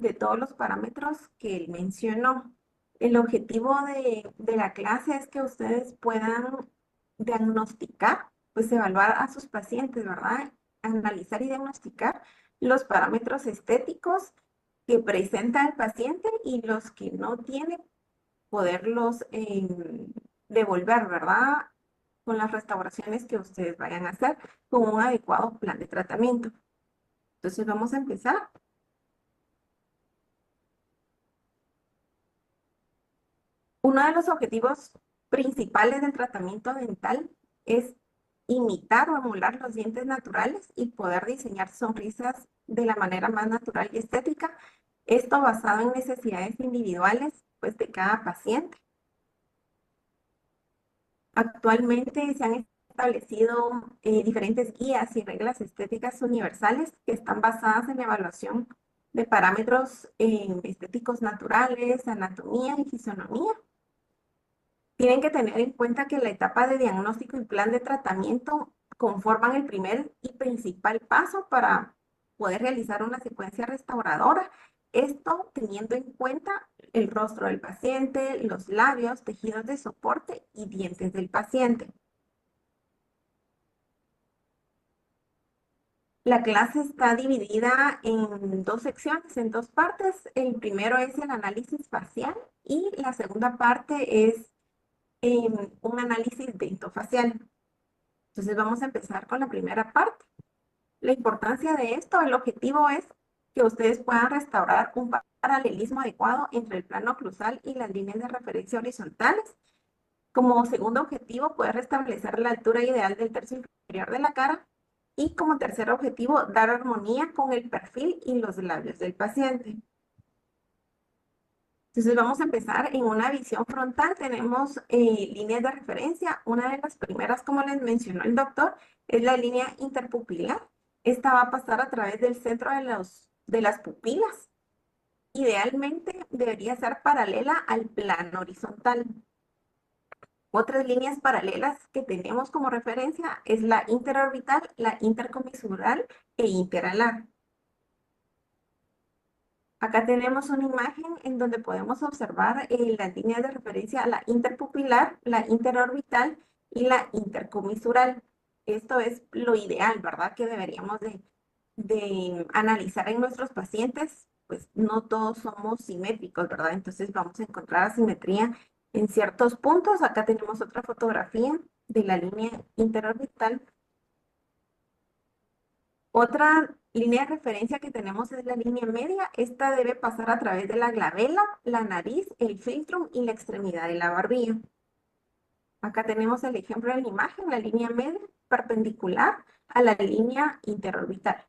de todos los parámetros que él mencionó. El objetivo de la clase es que ustedes puedan diagnosticar, pues evaluar a sus pacientes, ¿verdad? Analizar y diagnosticar los parámetros estéticos que presenta el paciente y los que no tiene, poderlos devolver, ¿verdad? Con las restauraciones que ustedes vayan a hacer con un adecuado plan de tratamiento. Entonces vamos a empezar. Uno de los objetivos principales del tratamiento dental es imitar o emular los dientes naturales y poder diseñar sonrisas de la manera más natural y estética. Esto basado en necesidades individuales, pues, de cada paciente. Actualmente se han establecido diferentes guías y reglas estéticas universales que están basadas en la evaluación de parámetros estéticos naturales, anatomía y fisonomía. Tienen que tener en cuenta que la etapa de diagnóstico y plan de tratamiento conforman el primer y principal paso para poder realizar una secuencia restauradora. Esto teniendo en cuenta el rostro del paciente, los labios, tejidos de soporte y dientes del paciente. La clase está dividida en dos secciones, en dos partes. El primero es el análisis facial y la segunda parte es un análisis dentofacial. Entonces vamos a empezar con la primera parte. La importancia de esto, el objetivo es que ustedes puedan restaurar un paralelismo adecuado entre el plano oclusal y las líneas de referencia horizontales. Como segundo objetivo, poder restablecer la altura ideal del tercio inferior de la cara. Y como tercer objetivo, dar armonía con el perfil y los labios del paciente. Entonces vamos a empezar en una visión frontal. Tenemos líneas de referencia. Una de las primeras, como les mencionó el doctor, es la línea interpupilar. Esta va a pasar a través del centro de las pupilas. Idealmente debería ser paralela al plano horizontal. Otras líneas paralelas que tenemos como referencia es la interorbital, la intercomisural e interalar. Acá tenemos una imagen en donde podemos observar las líneas de referencia a la interpupilar, la interorbital y la intercomisural. Esto es lo ideal, ¿verdad? Que deberíamos de analizar en nuestros pacientes. Pues no todos somos simétricos, ¿verdad? Entonces vamos a encontrar asimetría en ciertos puntos. Acá tenemos otra fotografía de la línea interorbital. Otra línea de referencia que tenemos es la línea media. Esta debe pasar a través de la glabela, la nariz, el filtrum y la extremidad de la barbilla. Acá tenemos el ejemplo de la imagen, la línea media perpendicular a la línea interorbital.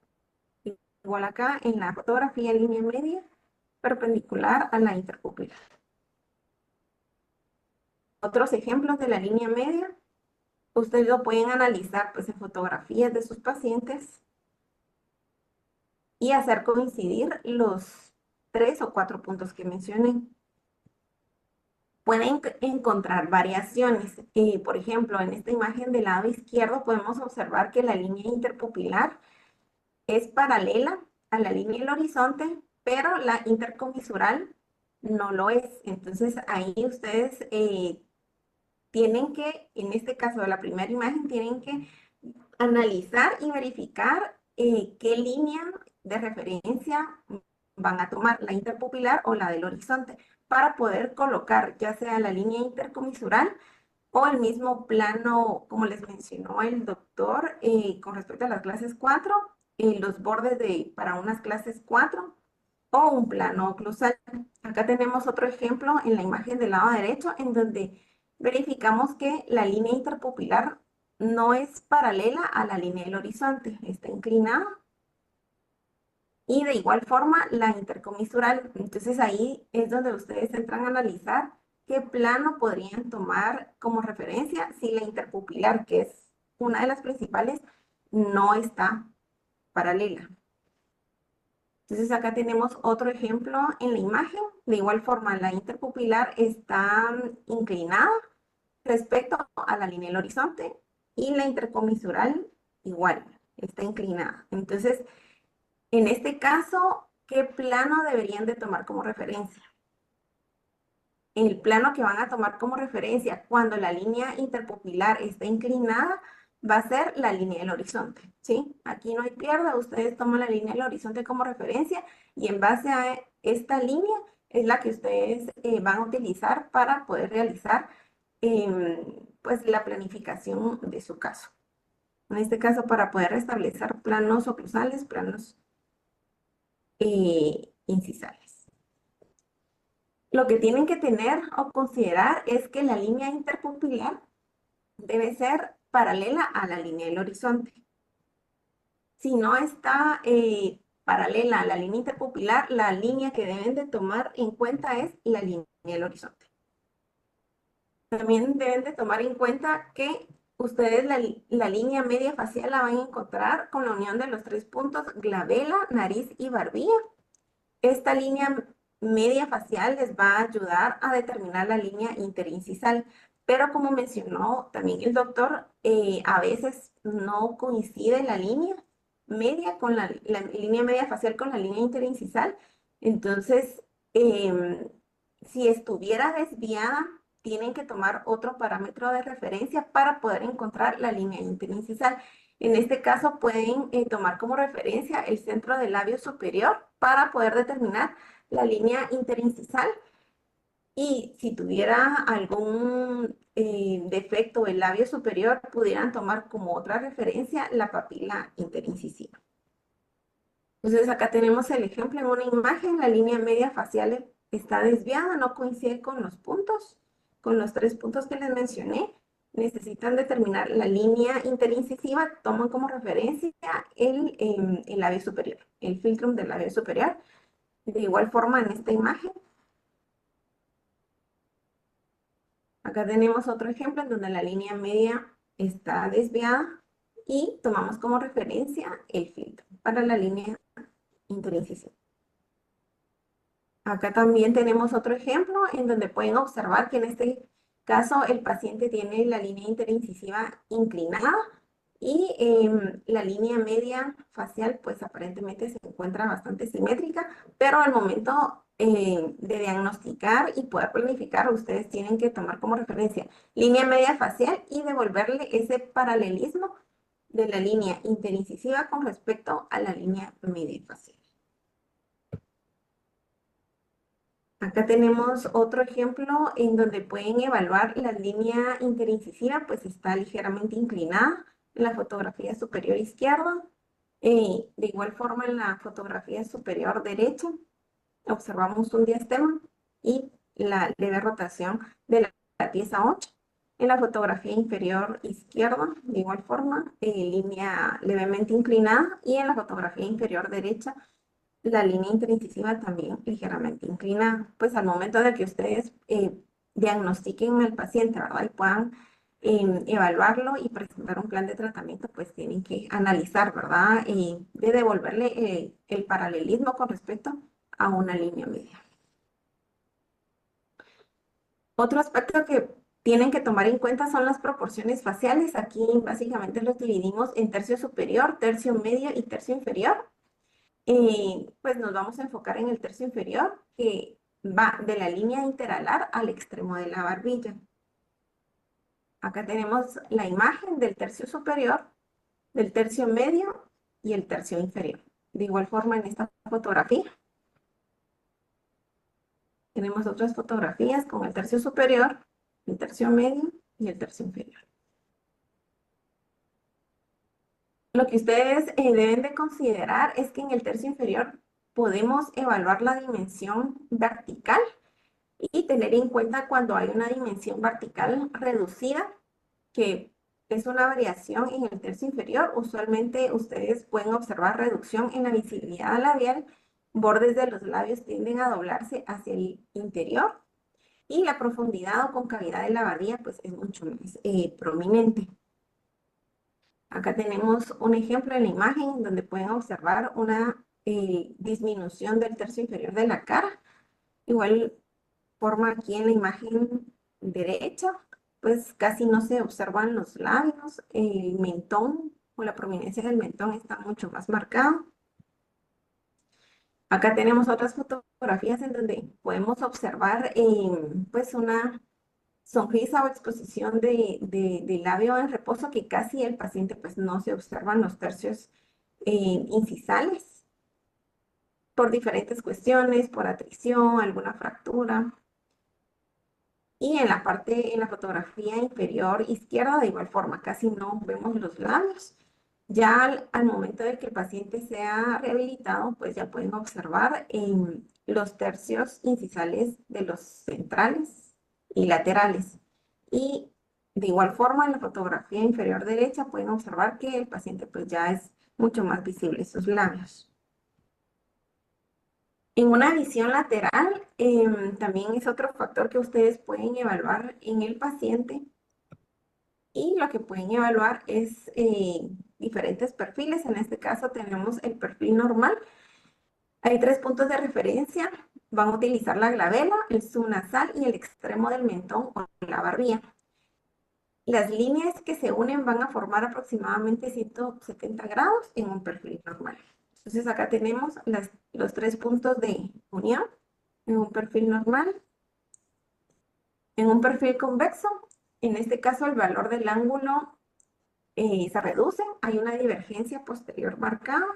Igual acá en la fotografía, línea media perpendicular a la interpupilar. Otros ejemplos de la línea media, ustedes lo pueden analizar pues en fotografías de sus pacientes y hacer coincidir los 3 o 4 puntos que mencioné. Pueden encontrar variaciones. Por ejemplo, en esta imagen del lado izquierdo podemos observar que la línea interpupilar es paralela a la línea del horizonte, pero la intercomisural no lo es. Entonces ahí ustedes tienen que, en este caso de la primera imagen, tienen que analizar y verificar qué línea de referencia van a tomar, la interpupilar o la del horizonte, para poder colocar ya sea la línea intercomisural o el mismo plano, como les mencionó el doctor, con respecto a las clases 4, los bordes para unas clases 4 o un plano oclusal. Acá tenemos otro ejemplo en la imagen del lado derecho, en donde verificamos que la línea interpupilar no es paralela a la línea del horizonte, está inclinada. Y de igual forma la intercomisural. Entonces ahí es donde ustedes entran a analizar qué plano podrían tomar como referencia si la interpupilar, que es una de las principales, no está paralela. Entonces acá tenemos otro ejemplo en la imagen. De igual forma, la interpupilar está inclinada respecto a la línea del horizonte y la intercomisural igual, está inclinada. Entonces, en este caso, ¿qué plano deberían de tomar como referencia? El plano que van a tomar como referencia cuando la línea interpupilar está inclinada va a ser la línea del horizonte, ¿sí? Aquí no hay pierde, ustedes toman la línea del horizonte como referencia y en base a esta línea es la que ustedes van a utilizar para poder realizar pues la planificación de su caso. En este caso, para poder establecer planos oclusales, planos incisales. Lo que tienen que tener o considerar es que la línea interpupilar debe ser paralela a la línea del horizonte. Si no está paralela a la línea interpupilar, la línea que deben de tomar en cuenta es la línea del horizonte. También deben de tomar en cuenta que ustedes la línea media facial la van a encontrar con la unión de los tres puntos glabela, nariz y barbilla. Esta línea media facial les va a ayudar a determinar la línea interincisal, pero como mencionó también el doctor, a veces no coincide la línea media con la línea media facial con la línea interincisal. Entonces, si estuviera desviada, tienen que tomar otro parámetro de referencia para poder encontrar la línea interincisal. En este caso pueden tomar como referencia el centro del labio superior para poder determinar la línea interincisal. Y si tuviera algún defecto del labio superior, pudieran tomar como otra referencia la papila interincisiva. Entonces acá tenemos el ejemplo en una imagen, la línea media facial está desviada, no coincide con los puntos, con los tres puntos que les mencioné. Necesitan determinar la línea interincisiva, toman como referencia el labio superior, el filtrum del labio superior. De igual forma en esta imagen, acá tenemos otro ejemplo en donde la línea media está desviada y tomamos como referencia el filtro para la línea interincisiva. Acá también tenemos otro ejemplo en donde pueden observar que en este caso el paciente tiene la línea interincisiva inclinada y la línea media facial pues aparentemente se encuentra bastante simétrica, pero al momento de diagnosticar y poder planificar, ustedes tienen que tomar como referencia línea media facial y devolverle ese paralelismo de la línea interincisiva con respecto a la línea media facial. Acá tenemos otro ejemplo en donde pueden evaluar la línea interincisiva, pues está ligeramente inclinada en la fotografía superior izquierda. De igual forma en la fotografía superior derecha observamos un diastema y la leve rotación de la pieza 8. En la fotografía inferior izquierda, de igual forma, línea levemente inclinada y en la fotografía inferior derecha la línea interincisiva también ligeramente inclinada. Pues al momento de que ustedes diagnostiquen al paciente, ¿verdad? Y puedan evaluarlo y presentar un plan de tratamiento, pues tienen que analizar, ¿verdad? De devolverle el paralelismo con respecto a una línea media. Otro aspecto que tienen que tomar en cuenta son las proporciones faciales. Aquí básicamente los dividimos en tercio superior, tercio medio y tercio inferior. Pues nos vamos a enfocar en el tercio inferior, que va de la línea interalar al extremo de la barbilla. Acá tenemos la imagen del tercio superior, del tercio medio y el tercio inferior. De igual forma en esta fotografía tenemos otras fotografías con el tercio superior, el tercio medio y el tercio inferior. Lo que ustedes deben de considerar es que en el tercio inferior podemos evaluar la dimensión vertical y tener en cuenta cuando hay una dimensión vertical reducida, que es una variación en el tercio inferior. Usualmente ustedes pueden observar reducción en la visibilidad labial, bordes de los labios tienden a doblarse hacia el interior y la profundidad o concavidad de la barbilla pues es mucho más prominente. Acá tenemos un ejemplo en la imagen donde pueden observar una disminución del tercio inferior de la cara. Igual forma aquí en la imagen derecha, pues casi no se observan los labios, el mentón o la prominencia del mentón está mucho más marcado. Acá tenemos otras fotografías en donde podemos observar pues una sonrisa o exposición de labio en reposo que casi el paciente pues no se observan los tercios incisales por diferentes cuestiones, por atrición, alguna fractura. Y en la parte, en la fotografía inferior izquierda, de igual forma, casi no vemos los labios. Ya al momento de que el paciente sea rehabilitado, pues ya pueden observar en los tercios incisales de los centrales y laterales. Y de igual forma, en la fotografía inferior derecha pueden observar que el paciente pues ya es mucho más visible sus labios. En una visión lateral, también es otro factor que ustedes pueden evaluar en el paciente y lo que pueden evaluar es diferentes perfiles. En este caso tenemos el perfil normal. Hay 3 puntos de referencia. Van a utilizar la glabela, el subnasal y el extremo del mentón o la barbilla. Las líneas que se unen van a formar aproximadamente 170 grados en un perfil normal. Entonces acá tenemos los 3 puntos de unión en un perfil normal. En un perfil convexo, en este caso el valor del ángulo se reduce, hay una divergencia posterior marcada.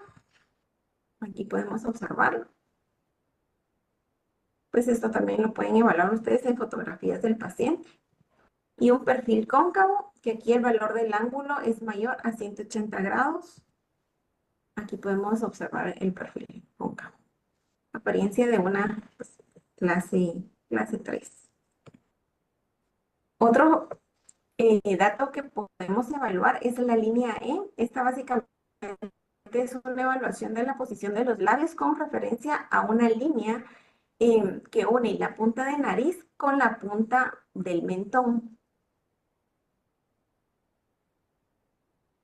Aquí podemos observarlo. Pues esto también lo pueden evaluar ustedes en fotografías del paciente. Y un perfil cóncavo, que aquí el valor del ángulo es mayor a 180 grados. Aquí podemos observar el perfil cóncavo. Apariencia de una pues, clase 3. Otro dato que podemos evaluar es la línea E. Esta básicamente es una evaluación de la posición de los labios con referencia a una línea que une la punta de nariz con la punta del mentón.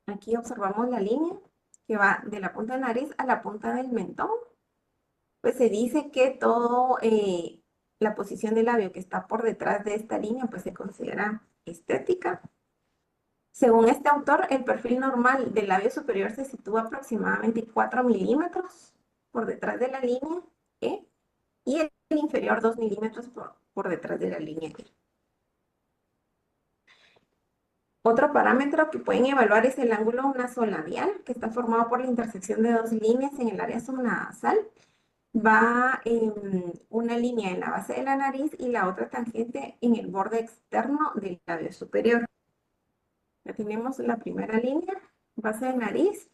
Aquí observamos la línea que va de la punta de nariz a la punta del mentón. Pues se dice que todo la posición del labio que está por detrás de esta línea pues se considera estética. Según este autor, el perfil normal del labio superior se sitúa aproximadamente 4 milímetros por detrás de la línea E y el inferior 2 milímetros por detrás de la línea E. Otro parámetro que pueden evaluar es el ángulo nasolabial, que está formado por la intersección de 2 líneas en el área subnasal. Va en una línea en la base de la nariz y la otra tangente en el borde externo del labio superior. Ya tenemos la primera línea, base de nariz,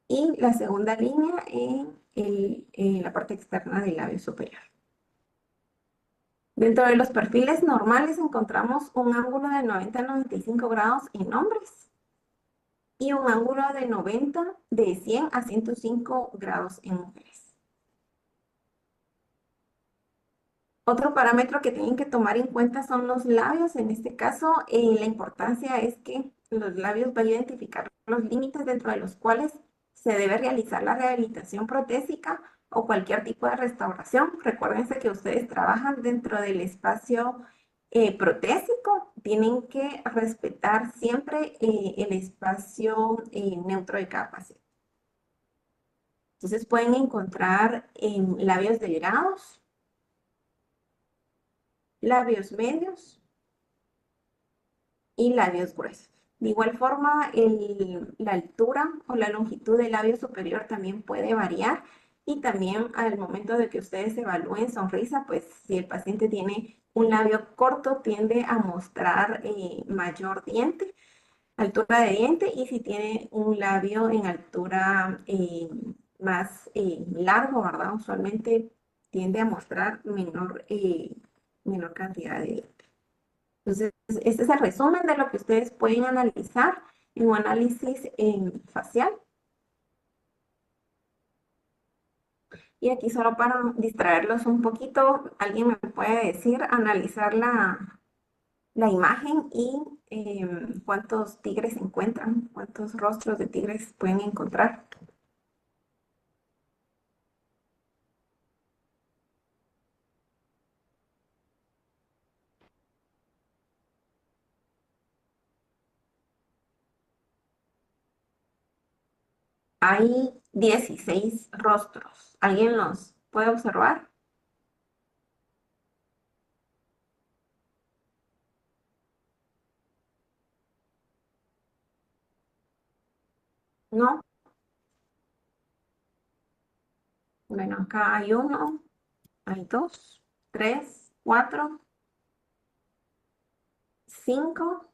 y la segunda línea en la parte externa del labio superior. Dentro de los perfiles normales encontramos un ángulo de 90 a 95 grados en hombres y un ángulo de 100 a 105 grados en mujeres. Otro parámetro que tienen que tomar en cuenta son los labios. En este caso, la importancia es que los labios van a identificar los límites dentro de los cuales se debe realizar la rehabilitación protésica o cualquier tipo de restauración. Recuérdense que ustedes trabajan dentro del espacio protésico. Tienen que respetar siempre el espacio neutro de cada paciente. Entonces pueden encontrar labios delgados, labios medios y labios gruesos. De igual forma, la altura o la longitud del labio superior también puede variar y también al momento de que ustedes evalúen sonrisa, pues si el paciente tiene un labio corto, tiende a mostrar mayor diente, altura de diente, y si tiene un labio en altura más largo, ¿verdad? Usualmente tiende a mostrar menor cantidad de diente. Entonces, este es el resumen de lo que ustedes pueden analizar en un análisis facial. Y aquí solo para distraerlos un poquito, alguien me puede decir, analizar la imagen y cuántos tigres se encuentran, cuántos rostros de tigres pueden encontrar. Hay 16 rostros. ¿Alguien los ¿Puede observar? ¿No? Bueno, acá hay uno, hay dos, tres, cuatro, cinco,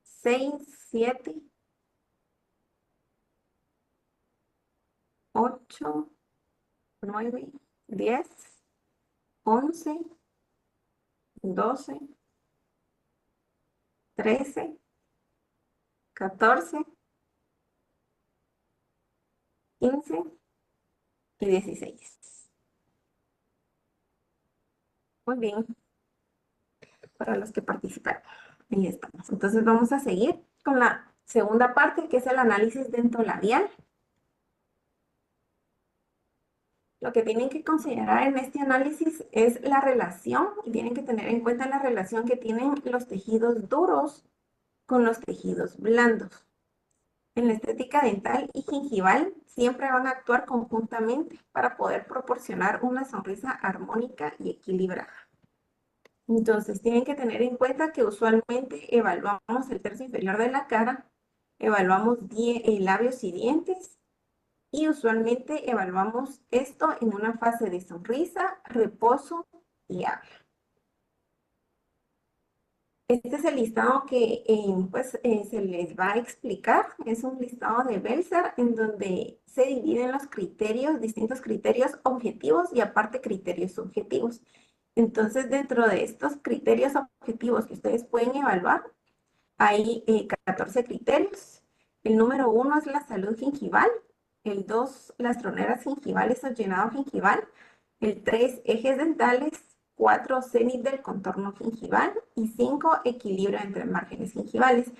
seis, siete, ocho, nueve, 10, 11, 12, 13, 14, 15 y 16. Muy bien, para los que participaron. Ahí estamos. Entonces vamos a seguir con la segunda parte, que es el análisis dentolabial. Lo que tienen que considerar en este análisis es la relación, y tienen que tener en cuenta la relación que tienen los tejidos duros con los tejidos blandos. En la estética dental y gingival siempre van a actuar conjuntamente para poder proporcionar una sonrisa armónica y equilibrada. Entonces, tienen que tener en cuenta que usualmente evaluamos el tercio inferior de la cara, evaluamos labios y dientes, y usualmente evaluamos esto en una fase de sonrisa, reposo y habla. Este es el listado que se les va a explicar. Es un listado de Belzer en donde se dividen los criterios, distintos criterios objetivos y aparte criterios subjetivos. Entonces, dentro de estos criterios objetivos que ustedes pueden evaluar, hay 14 criterios. El número 1 es la salud gingival. El 2, las troneras gingivales o llenado gingival. El 3, ejes dentales. 4, cenit del contorno gingival. Y 5, equilibrio entre márgenes gingivales.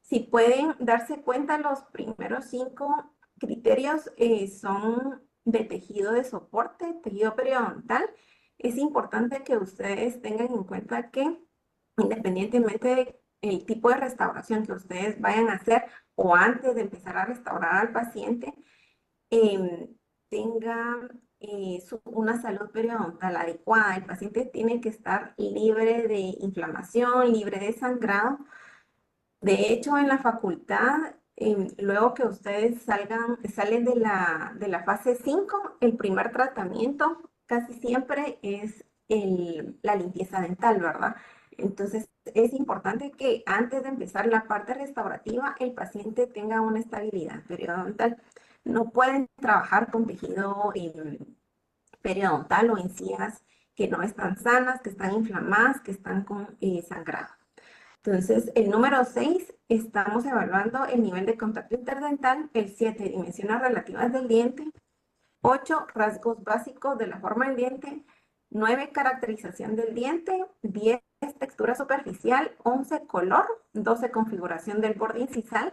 Si pueden darse cuenta, los primeros 5 criterios son de tejido de soporte, tejido periodontal. Es importante que ustedes tengan en cuenta que independientemente del tipo de restauración que ustedes vayan a hacer o antes de empezar a restaurar al paciente, em, tengan una salud periodontal adecuada. El paciente tiene que estar libre de inflamación, libre de sangrado. De hecho, en la facultad, luego que ustedes salen de la fase 5, el primer tratamiento casi siempre es la limpieza dental, ¿verdad? Entonces, es importante que antes de empezar la parte restaurativa, el paciente tenga una estabilidad periodontal. No pueden trabajar con tejido periodontal o encías que no están sanas, que están inflamadas, que están con sangrado. Entonces, el número 6, estamos evaluando el nivel de contacto interdental. El 7, dimensiones relativas del diente. 8, rasgos básicos de la forma del diente. 9, caracterización del diente. 10, textura superficial. 11, color. 12, configuración del borde incisal.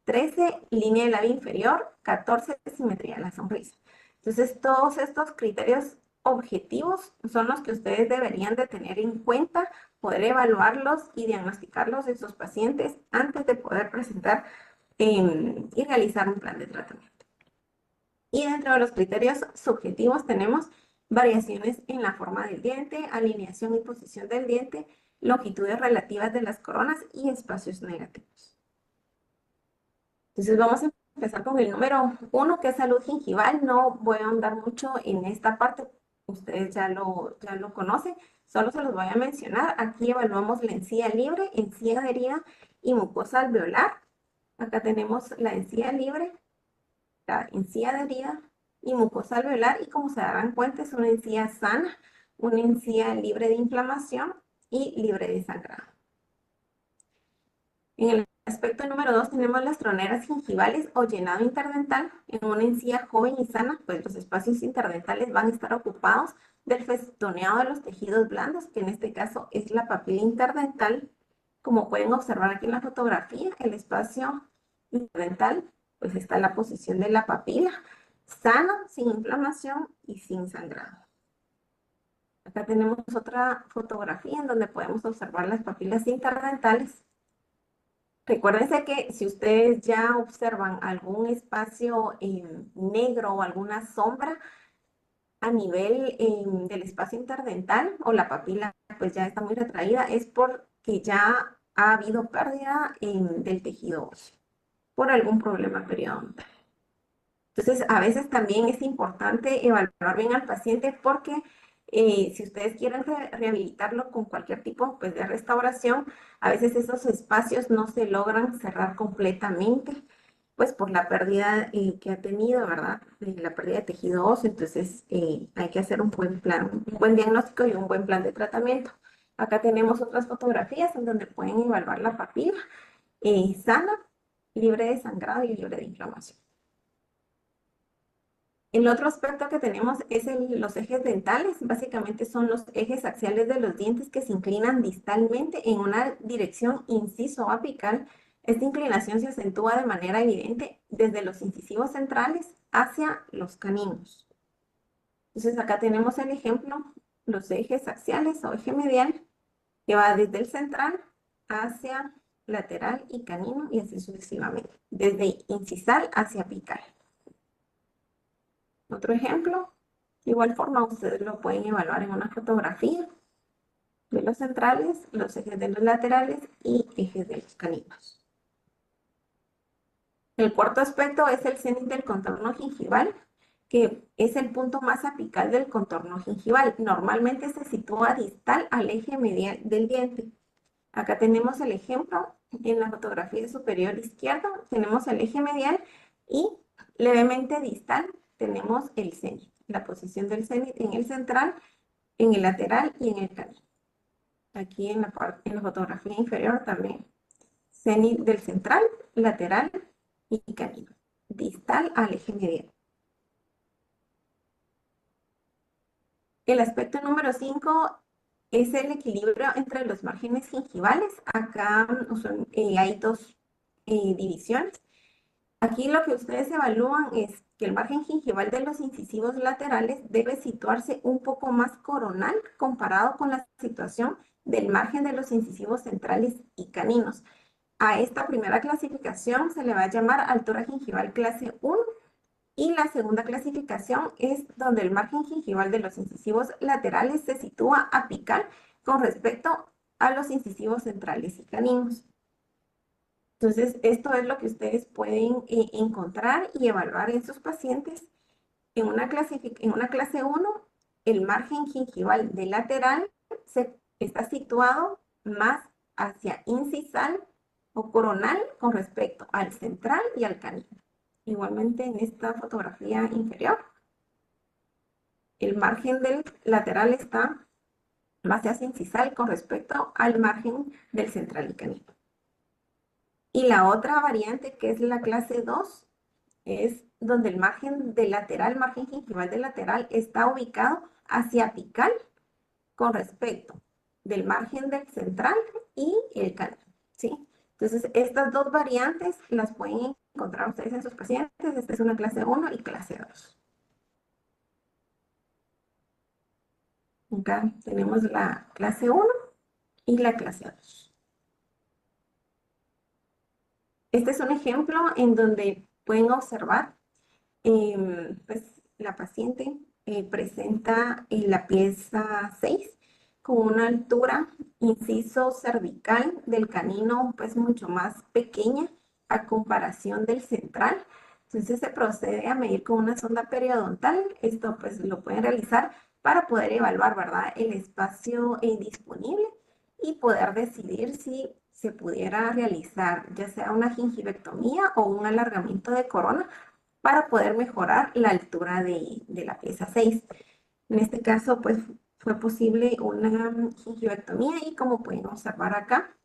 13, línea del labio inferior. 14, simetría de la sonrisa. Entonces, todos estos criterios objetivos son los que ustedes deberían de tener en cuenta, poder evaluarlos y diagnosticarlos en sus pacientes antes de poder presentar y realizar un plan de tratamiento. Y dentro de los criterios subjetivos tenemos variaciones en la forma del diente, alineación y posición del diente, longitudes relativas de las coronas y espacios negativos. Entonces vamos a empezar con el número 1, que es salud gingival. No voy a ahondar mucho en esta parte, ustedes ya lo conocen, solo se los voy a mencionar. Aquí evaluamos la encía libre, encía adherida y mucosa alveolar. Acá tenemos la encía libre, la encía adherida y mucosa alveolar, y como se darán cuenta es una encía sana, una encía libre de inflamación y libre de sangrado. En el aspecto número 2 tenemos las troneras gingivales o llenado interdental. En una encía joven y sana, pues los espacios interdentales van a estar ocupados del festoneado de los tejidos blandos, que en este caso es la papila interdental. Como pueden observar aquí en la fotografía, el espacio interdental, pues está en la posición de la papila, sano, sin inflamación y sin sangrado. Acá tenemos otra fotografía en donde podemos observar las papilas interdentales. Recuérdense que si ustedes ya observan algún espacio negro o alguna sombra, a nivel del espacio interdental o la papila pues ya está muy retraída, es porque ya ha habido pérdida del tejido óseo por algún problema periodontal. Entonces, a veces también es importante evaluar bien al paciente porque si ustedes quieren rehabilitarlo con cualquier tipo pues, de restauración, a veces esos espacios no se logran cerrar completamente, pues por la pérdida que ha tenido, ¿verdad? La pérdida de tejido óseo. Entonces, hay que hacer un buen plan, un buen diagnóstico y un buen plan de tratamiento. Acá tenemos otras fotografías en donde pueden evaluar la papila sana, libre de sangrado y libre de inflamación. El otro aspecto que tenemos es los ejes dentales. Básicamente son los ejes axiales de los dientes que se inclinan distalmente en una dirección inciso-apical. Esta inclinación se acentúa de manera evidente desde los incisivos centrales hacia los caninos. Entonces acá tenemos el ejemplo, los ejes axiales o eje medial, que va desde el central hacia lateral y canino y así sucesivamente, desde incisal hacia apical. Otro ejemplo, de igual forma ustedes lo pueden evaluar en una fotografía de los centrales, los ejes de los laterales y ejes de los caninos. El cuarto aspecto es el cenit del contorno gingival, que es el punto más apical del contorno gingival. Normalmente se sitúa distal al eje medial del diente. Acá tenemos el ejemplo en la fotografía superior izquierda, tenemos el eje medial y levemente distal tenemos el cenit, la posición del cenit en el central, en el lateral y en el canino. Aquí en la fotografía inferior también, cenit del central, lateral y canino, distal al eje medial. El aspecto número 5 es el equilibrio entre los márgenes gingivales. Acá hay dos divisiones. Aquí lo que ustedes evalúan es que el margen gingival de los incisivos laterales debe situarse un poco más coronal comparado con la situación del margen de los incisivos centrales y caninos. A esta primera clasificación se le va a llamar altura gingival clase 1 y la segunda clasificación es donde el margen gingival de los incisivos laterales se sitúa apical con respecto a los incisivos centrales y caninos. Entonces, esto es lo que ustedes pueden encontrar y evaluar en sus pacientes. En una clase 1, el margen gingival de lateral está situado más hacia incisal o coronal con respecto al central y al canino. Igualmente en esta fotografía inferior, el margen del lateral está más hacia incisal con respecto al margen del central y canino. Y la otra variante, que es la clase 2, es donde el margen del lateral, margen gingival del lateral, está ubicado hacia apical con respecto del margen del central y el canino, ¿sí? Entonces, estas dos variantes las pueden encontrar ustedes en sus pacientes. Esta es una clase 1 y clase 2. Acá tenemos la clase 1 y la clase 2. Este es un ejemplo en donde pueden observar, pues la paciente presenta la pieza 6 con una altura inciso cervical del canino pues mucho más pequeña a comparación del central. Entonces se procede a medir con una sonda periodontal. Esto pues lo pueden realizar para poder evaluar, ¿verdad?, el espacio disponible y poder decidir si se pudiera realizar ya sea una gingivectomía o un alargamiento de corona para poder mejorar la altura de la pieza 6. En este caso, pues fue posible una gingivectomía y como pueden observar acá,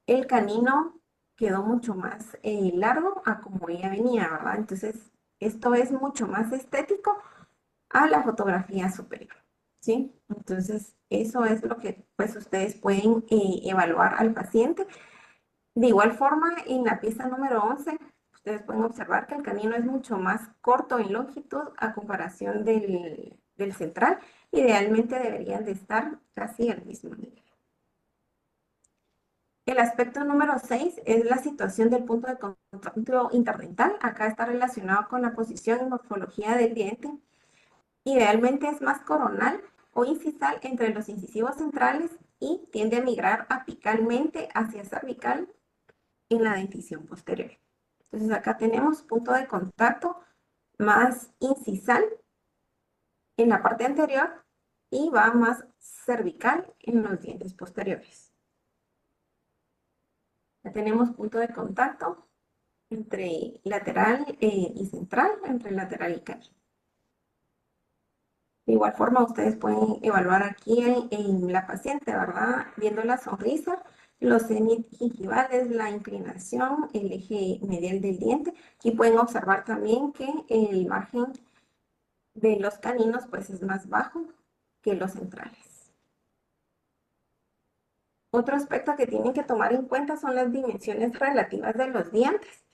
el canino quedó mucho más largo a como ella venía, ¿verdad? Entonces, esto es mucho más estético a la fotografía superior, ¿sí? Entonces, eso es lo que pues ustedes pueden evaluar al paciente. De igual forma, en la pieza número 11, ustedes pueden observar que el canino es mucho más corto en longitud a comparación del central. Idealmente deberían de estar casi al mismo nivel. El aspecto número 6 es la situación del punto de contacto interdental. Acá está relacionado con la posición y morfología del diente Idealmente es más coronal o incisal entre los incisivos centrales y tiende a migrar apicalmente hacia cervical en la dentición posterior. Entonces acá tenemos punto de contacto más incisal en la parte anterior y va más cervical en los dientes posteriores. Ya tenemos punto de contacto entre lateral y central, entre lateral y canino. De igual forma, ustedes pueden evaluar aquí en la paciente, ¿verdad? Viendo la sonrisa, los cenit-gingivales, la inclinación, el eje medial del diente. Y pueden observar también que el margen de los caninos pues es más bajo que los centrales. Otro aspecto que tienen que tomar en cuenta son las dimensiones relativas de los dientes.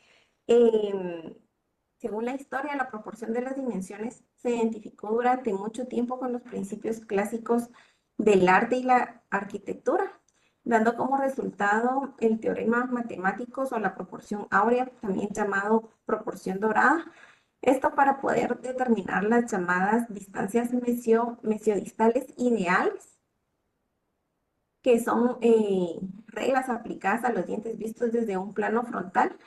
Según la historia, la proporción de las dimensiones se identificó durante mucho tiempo con los principios clásicos del arte y la arquitectura, dando como resultado el teorema matemático o la proporción áurea, también llamado proporción dorada. Esto para poder determinar las llamadas distancias mesiodistales ideales, que son reglas aplicadas a los dientes vistos desde un plano frontal.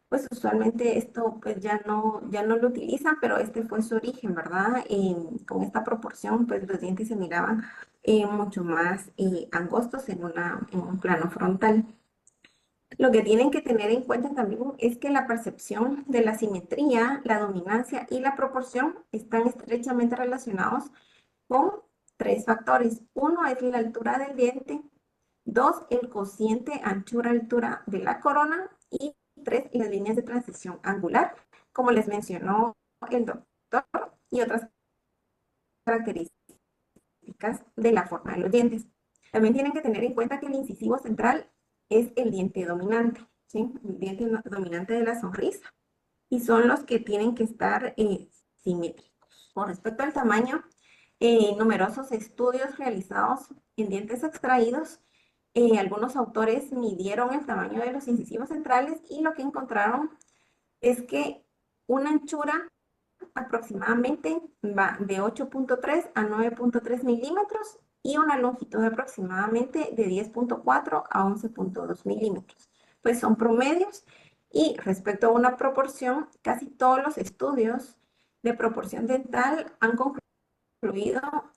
Pues usualmente esto pues ya no lo utilizan, pero este fue su origen, ¿verdad? Con esta proporción, pues los dientes se miraban mucho más angostos en un plano frontal. Lo que tienen que tener en cuenta también es que la percepción de la simetría, la dominancia y la proporción están estrechamente relacionados con tres factores. Uno es la altura del diente, dos, el cociente anchura-altura de la corona y tres, las líneas de transición angular, como les mencionó el doctor, y otras características de la forma de los dientes. También tienen que tener en cuenta que el incisivo central es el diente dominante, ¿sí? El diente dominante de la sonrisa, y son los que tienen que estar simétricos. Con respecto al tamaño, numerosos estudios realizados en dientes extraídos, algunos autores midieron el tamaño de los incisivos centrales y lo que encontraron es que una anchura aproximadamente va de 8.3 a 9.3 milímetros y una longitud aproximadamente de 10.4 a 11.2 milímetros. Pues son promedios y respecto a una proporción, casi todos los estudios de proporción dental han concluido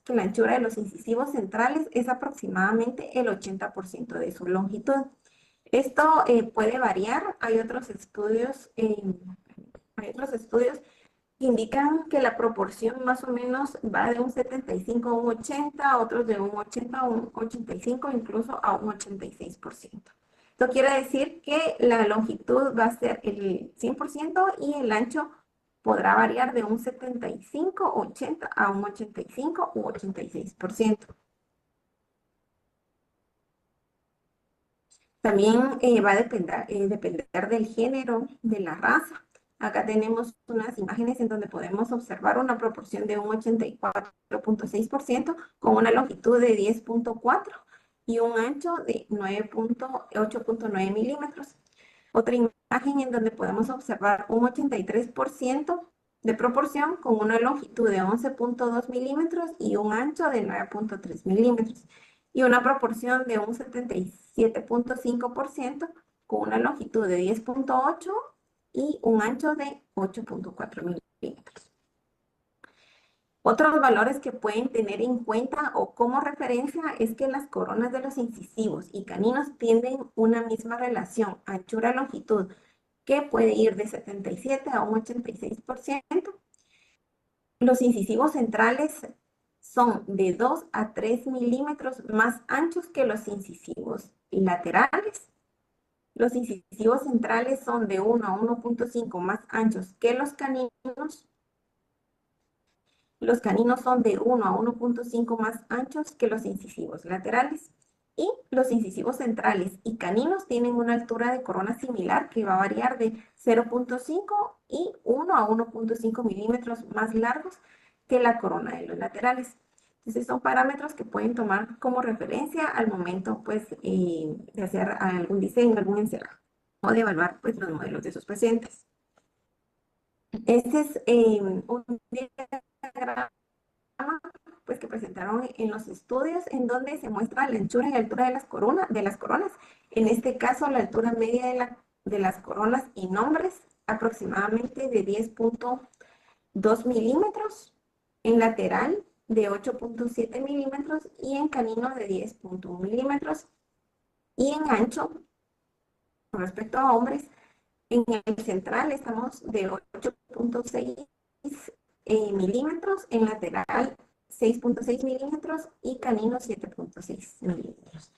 que la anchura de los incisivos centrales es aproximadamente el 80% de su longitud. Esto puede variar, hay otros estudios indican que la proporción más o menos va de un 75 a un 80, otros de un 80 a un 85, incluso a un 86%. Esto quiere decir que la longitud va a ser el 100% y el ancho podrá variar de un 75, 80 a un 85 u 86%. También va a depender del género, de la raza. Acá tenemos unas imágenes en donde podemos observar una proporción de un 84.6% con una longitud de 10.4 y un ancho de 8.9 milímetros. Otra imagen en donde podemos observar un 83% de proporción con una longitud de 11.2 milímetros y un ancho de 9.3 milímetros. Y una proporción de un 77.5% con una longitud de 10.8 y un ancho de 8.4 milímetros. Otros valores que pueden tener en cuenta o como referencia es que las coronas de los incisivos y caninos tienen una misma relación anchura-longitud que puede ir de 77 a un 86%. Los incisivos centrales son de 2 a 3 milímetros más anchos que los incisivos laterales. Los incisivos centrales son de 1 a 1.5 más anchos que los caninos. Los caninos son de 1 a 1.5 más anchos que los incisivos laterales. Y los incisivos centrales y caninos tienen una altura de corona similar que va a variar de 0.5 y 1 a 1.5 milímetros más largos que la corona de los laterales. Entonces son parámetros que pueden tomar como referencia al momento pues, de hacer algún diseño, algún encerado o de evaluar pues, los modelos de sus pacientes. Este es un diagrama pues que presentaron en los estudios en donde se muestra la anchura y altura de las coronas. En este caso, la altura media de las coronas y nombres aproximadamente de 10.2 milímetros, en lateral de 8.7 milímetros y en canino de 10.1 milímetros. Y en ancho, con respecto a hombres, en el central estamos de 8.6 milímetros, en lateral 6.6 milímetros y canino 7.6 milímetros.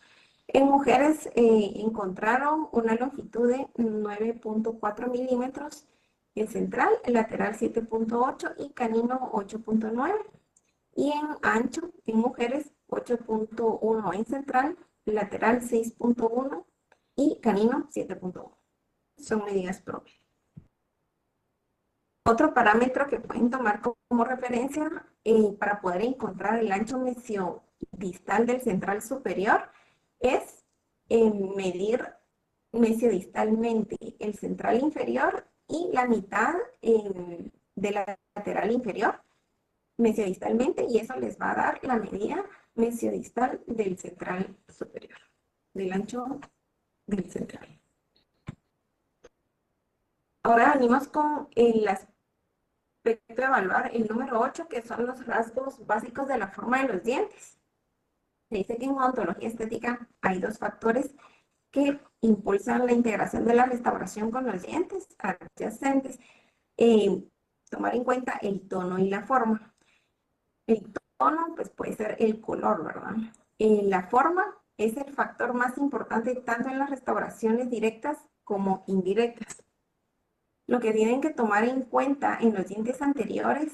En mujeres encontraron una longitud de 9.4 milímetros en central, el lateral 7.8 y canino 8.9. Y en ancho, en mujeres 8.1 en central, lateral 6.1 y canino 7.1. Son medidas propias. Otro parámetro que pueden tomar como referencia para poder encontrar el ancho mesiodistal del central superior es medir mesiodistalmente el central inferior y la mitad de la lateral inferior mesiodistalmente, y eso les va a dar la medida mesiodistal del central superior, del ancho del central. Ahora venimos con el aspecto de evaluar el número 8, que son los rasgos básicos de la forma de los dientes. Se dice que en odontología estética hay dos factores que impulsan la integración de la restauración con los dientes adyacentes. Tomar en cuenta el tono y la forma. El tono, pues puede ser el color, ¿verdad? La forma es el factor más importante tanto en las restauraciones directas como indirectas. Lo que tienen que tomar en cuenta en los dientes anteriores,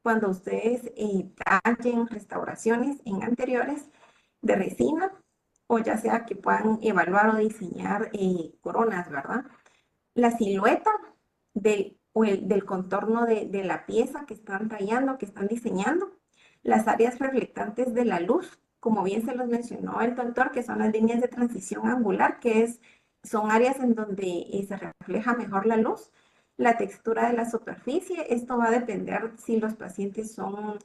cuando ustedes tallen restauraciones en anteriores de resina, o ya sea que puedan evaluar o diseñar coronas, ¿verdad? La silueta del contorno de la pieza que están tallando, que están diseñando, las áreas reflectantes de la luz, como bien se los mencionó el doctor, que son las líneas de transición angular, son áreas en donde se refleja mejor la luz, la textura de la superficie. Esto va a depender si los pacientes son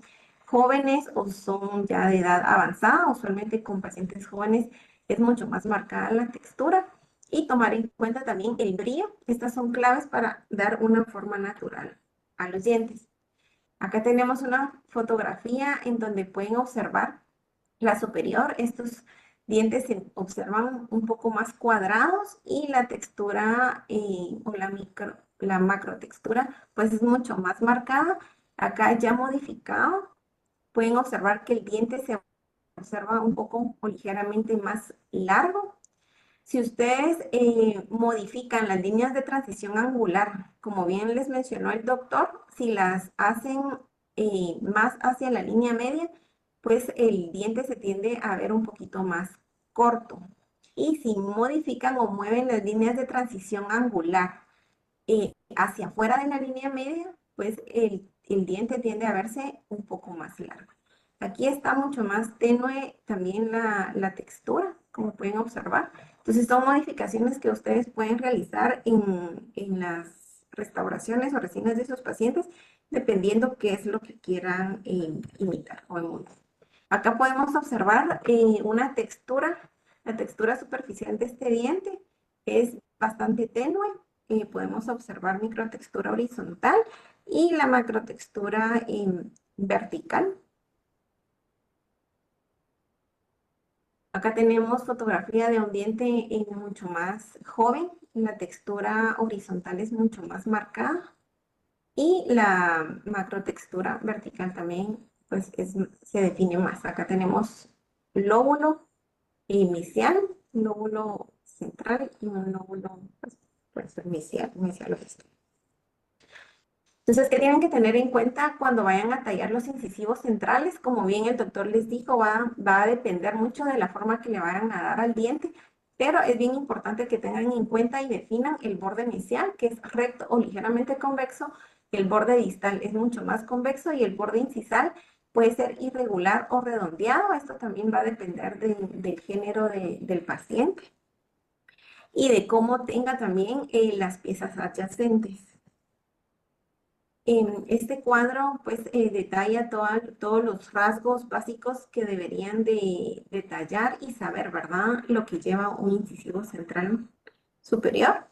jóvenes o son ya de edad avanzada. Usualmente con pacientes jóvenes es mucho más marcada la textura. Y tomar en cuenta también el brillo. Estas son claves para dar una forma natural a los dientes. Acá tenemos una fotografía en donde pueden observar la superior. Estos dientes se observan un poco más cuadrados y la textura o la macrotextura pues es mucho más marcada. Acá ya modificado, pueden observar que el diente se observa un poco o ligeramente más largo. Si ustedes modifican las líneas de transición angular, como bien les mencionó el doctor, si las hacen más hacia la línea media, pues el diente se tiende a ver un poquito más corto. Y si modifican o mueven las líneas de transición angular hacia afuera de la línea media, pues el diente tiende a verse un poco más largo. Aquí está mucho más tenue también la textura, como pueden observar. Entonces son modificaciones que ustedes pueden realizar en las restauraciones o resinas de sus pacientes, dependiendo qué es lo que quieran imitar o emular. Acá podemos observar una textura, la textura superficial de este diente es bastante tenue. Podemos observar microtextura horizontal y la macrotextura vertical. Acá tenemos fotografía de un diente mucho más joven, la textura horizontal es mucho más marcada y la macrotextura vertical también pues se define más. Acá tenemos lóbulo mesial, lóbulo central y un lóbulo pues, puede ser mesial o distal. Entonces, ¿qué tienen que tener en cuenta cuando vayan a tallar los incisivos centrales? Como bien el doctor les dijo, va a depender mucho de la forma que le vayan a dar al diente, pero es bien importante que tengan en cuenta y definan el borde mesial, que es recto o ligeramente convexo. El borde distal es mucho más convexo y el borde incisal puede ser irregular o redondeado. Esto también va a depender del género del paciente y de cómo tenga también las piezas adyacentes. Este cuadro pues detalla todos los rasgos básicos que deberían de detallar y saber, ¿verdad? Lo que lleva un incisivo central superior.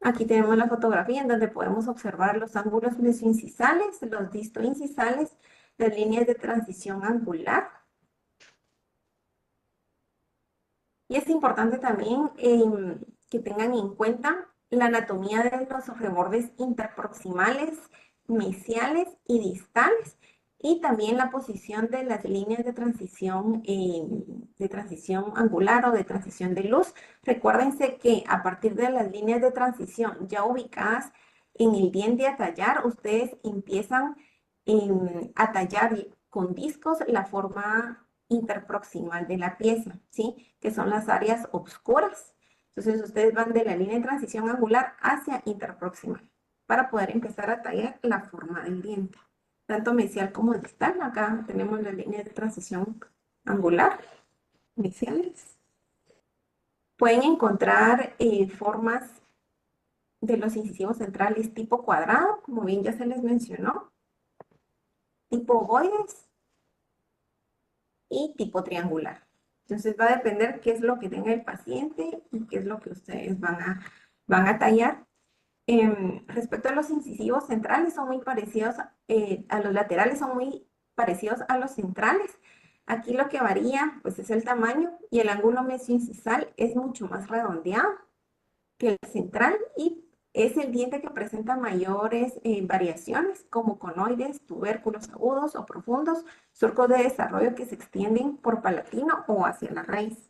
Aquí tenemos la fotografía en donde podemos observar los ángulos mesioincisales, los distoincisales, las líneas de transición angular. Y es importante también que tengan en cuenta la anatomía de los rebordes interproximales, mesiales y distales, y también la posición de las líneas de transición angular o de transición de luz. Recuérdense que a partir de las líneas de transición ya ubicadas en el diente a tallar, ustedes empiezan a tallar con discos la forma interproximal de la pieza, ¿sí? Que son las áreas oscuras. Entonces ustedes van de la línea de transición angular hacia interproximal para poder empezar a tallar la forma del diente, tanto mesial como distal. Acá tenemos las líneas de transición angular, mesiales. Pueden encontrar formas de los incisivos centrales tipo cuadrado, como bien ya se les mencionó, tipo ovoides y tipo triangular. Entonces va a depender qué es lo que tenga el paciente y qué es lo que ustedes van a tallar. Respecto a los incisivos centrales, son muy parecidos a los laterales, son muy parecidos a los centrales. Aquí lo que varía pues es el tamaño y el ángulo mesioincisal es mucho más redondeado que el central y es el diente que presenta mayores variaciones como conoides, tubérculos agudos o profundos, surcos de desarrollo que se extienden por palatino o hacia la raíz.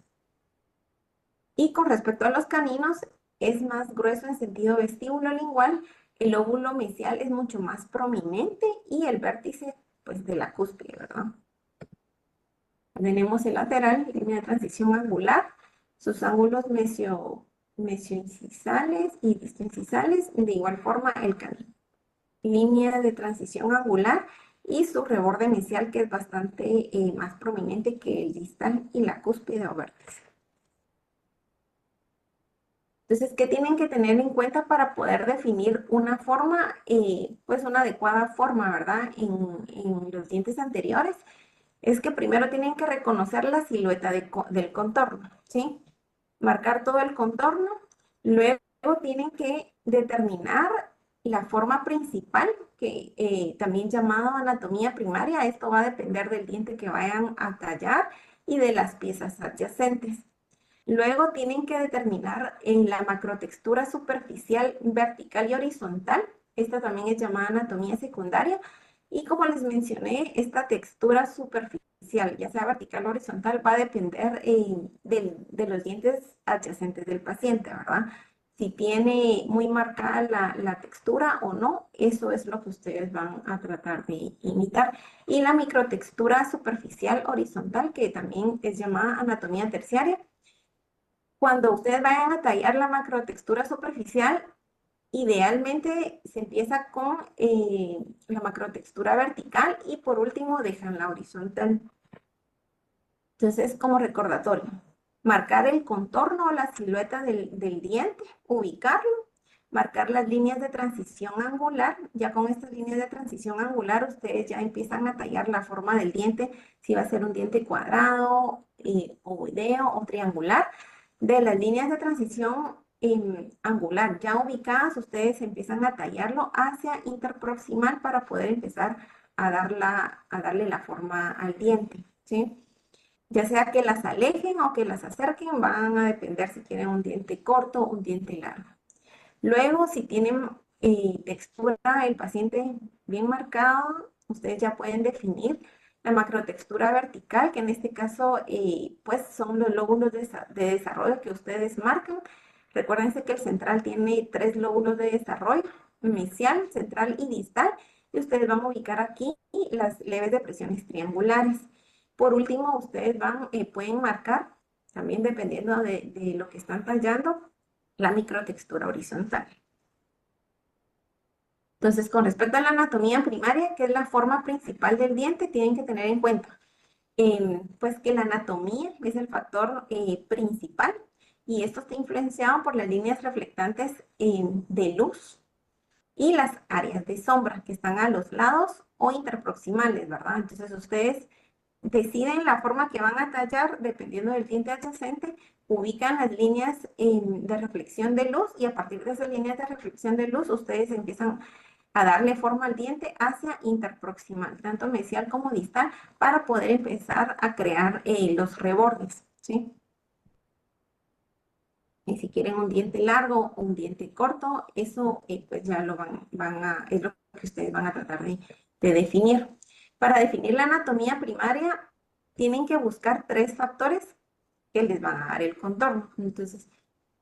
Y con respecto a los caninos, es más grueso en sentido vestíbulo-lingual, el lóbulo mesial es mucho más prominente y el vértice pues de la cúspide, ¿verdad? Tenemos el lateral, línea de transición angular, sus ángulos mesioincisales y distoincisales, de igual forma el canino. Línea de transición angular y su reborde mesial que es bastante más prominente que el distal y la cúspide o vértice. Entonces, ¿qué tienen que tener en cuenta para poder definir una forma, pues una adecuada forma, ¿verdad? En los dientes anteriores, es que primero tienen que reconocer la silueta del contorno, ¿sí? Marcar todo el contorno, luego tienen que determinar la forma principal, que también llamado anatomía primaria, esto va a depender del diente que vayan a tallar y de las piezas adyacentes. Luego tienen que determinar en la macrotextura superficial, vertical y horizontal. Esta también es llamada anatomía secundaria. Y como les mencioné, esta textura superficial, ya sea vertical o horizontal, va a depender de los dientes adyacentes del paciente, ¿verdad? Si tiene muy marcada la textura o no, eso es lo que ustedes van a tratar de imitar. Y la microtextura superficial horizontal, que también es llamada anatomía terciaria. Cuando ustedes vayan a tallar la macrotextura superficial, idealmente se empieza con la macrotextura vertical y por último dejan la horizontal. Entonces, como recordatorio, marcar el contorno o la silueta del diente, ubicarlo, marcar las líneas de transición angular. Ya con estas líneas de transición angular, ustedes ya empiezan a tallar la forma del diente, si va a ser un diente cuadrado, ovoideo o triangular. De las líneas de transición angular ya ubicadas, ustedes empiezan a tallarlo hacia interproximal para poder empezar a darle la forma al diente, ¿sí? Ya sea que las alejen o que las acerquen, van a depender si tienen un diente corto o un diente largo. Luego, si tienen textura el paciente bien marcado, ustedes ya pueden definir la macrotextura vertical, que en este caso pues son los lóbulos de desarrollo que ustedes marcan. Recuérdense que el central tiene 3 lóbulos de desarrollo, mesial, central y distal, y ustedes van a ubicar aquí las leves depresiones triangulares. Por último, ustedes pueden marcar, también dependiendo de lo que están tallando, la microtextura horizontal. Entonces, con respecto a la anatomía primaria, que es la forma principal del diente, tienen que tener en cuenta pues que la anatomía es el factor principal y esto está influenciado por las líneas reflectantes de luz y las áreas de sombra que están a los lados o interproximales, ¿verdad? Entonces ustedes deciden la forma que van a tallar dependiendo del diente adyacente, ubican las líneas de reflexión de luz y a partir de esas líneas de reflexión de luz ustedes empiezan a darle forma al diente hacia interproximal, tanto mesial como distal, para poder empezar a crear los rebordes, ¿sí? Y si quieren un diente largo o un diente corto, eso pues ya lo es lo que ustedes van a tratar de definir. Para definir la anatomía primaria, tienen que buscar tres factores que les van a dar el contorno. Entonces,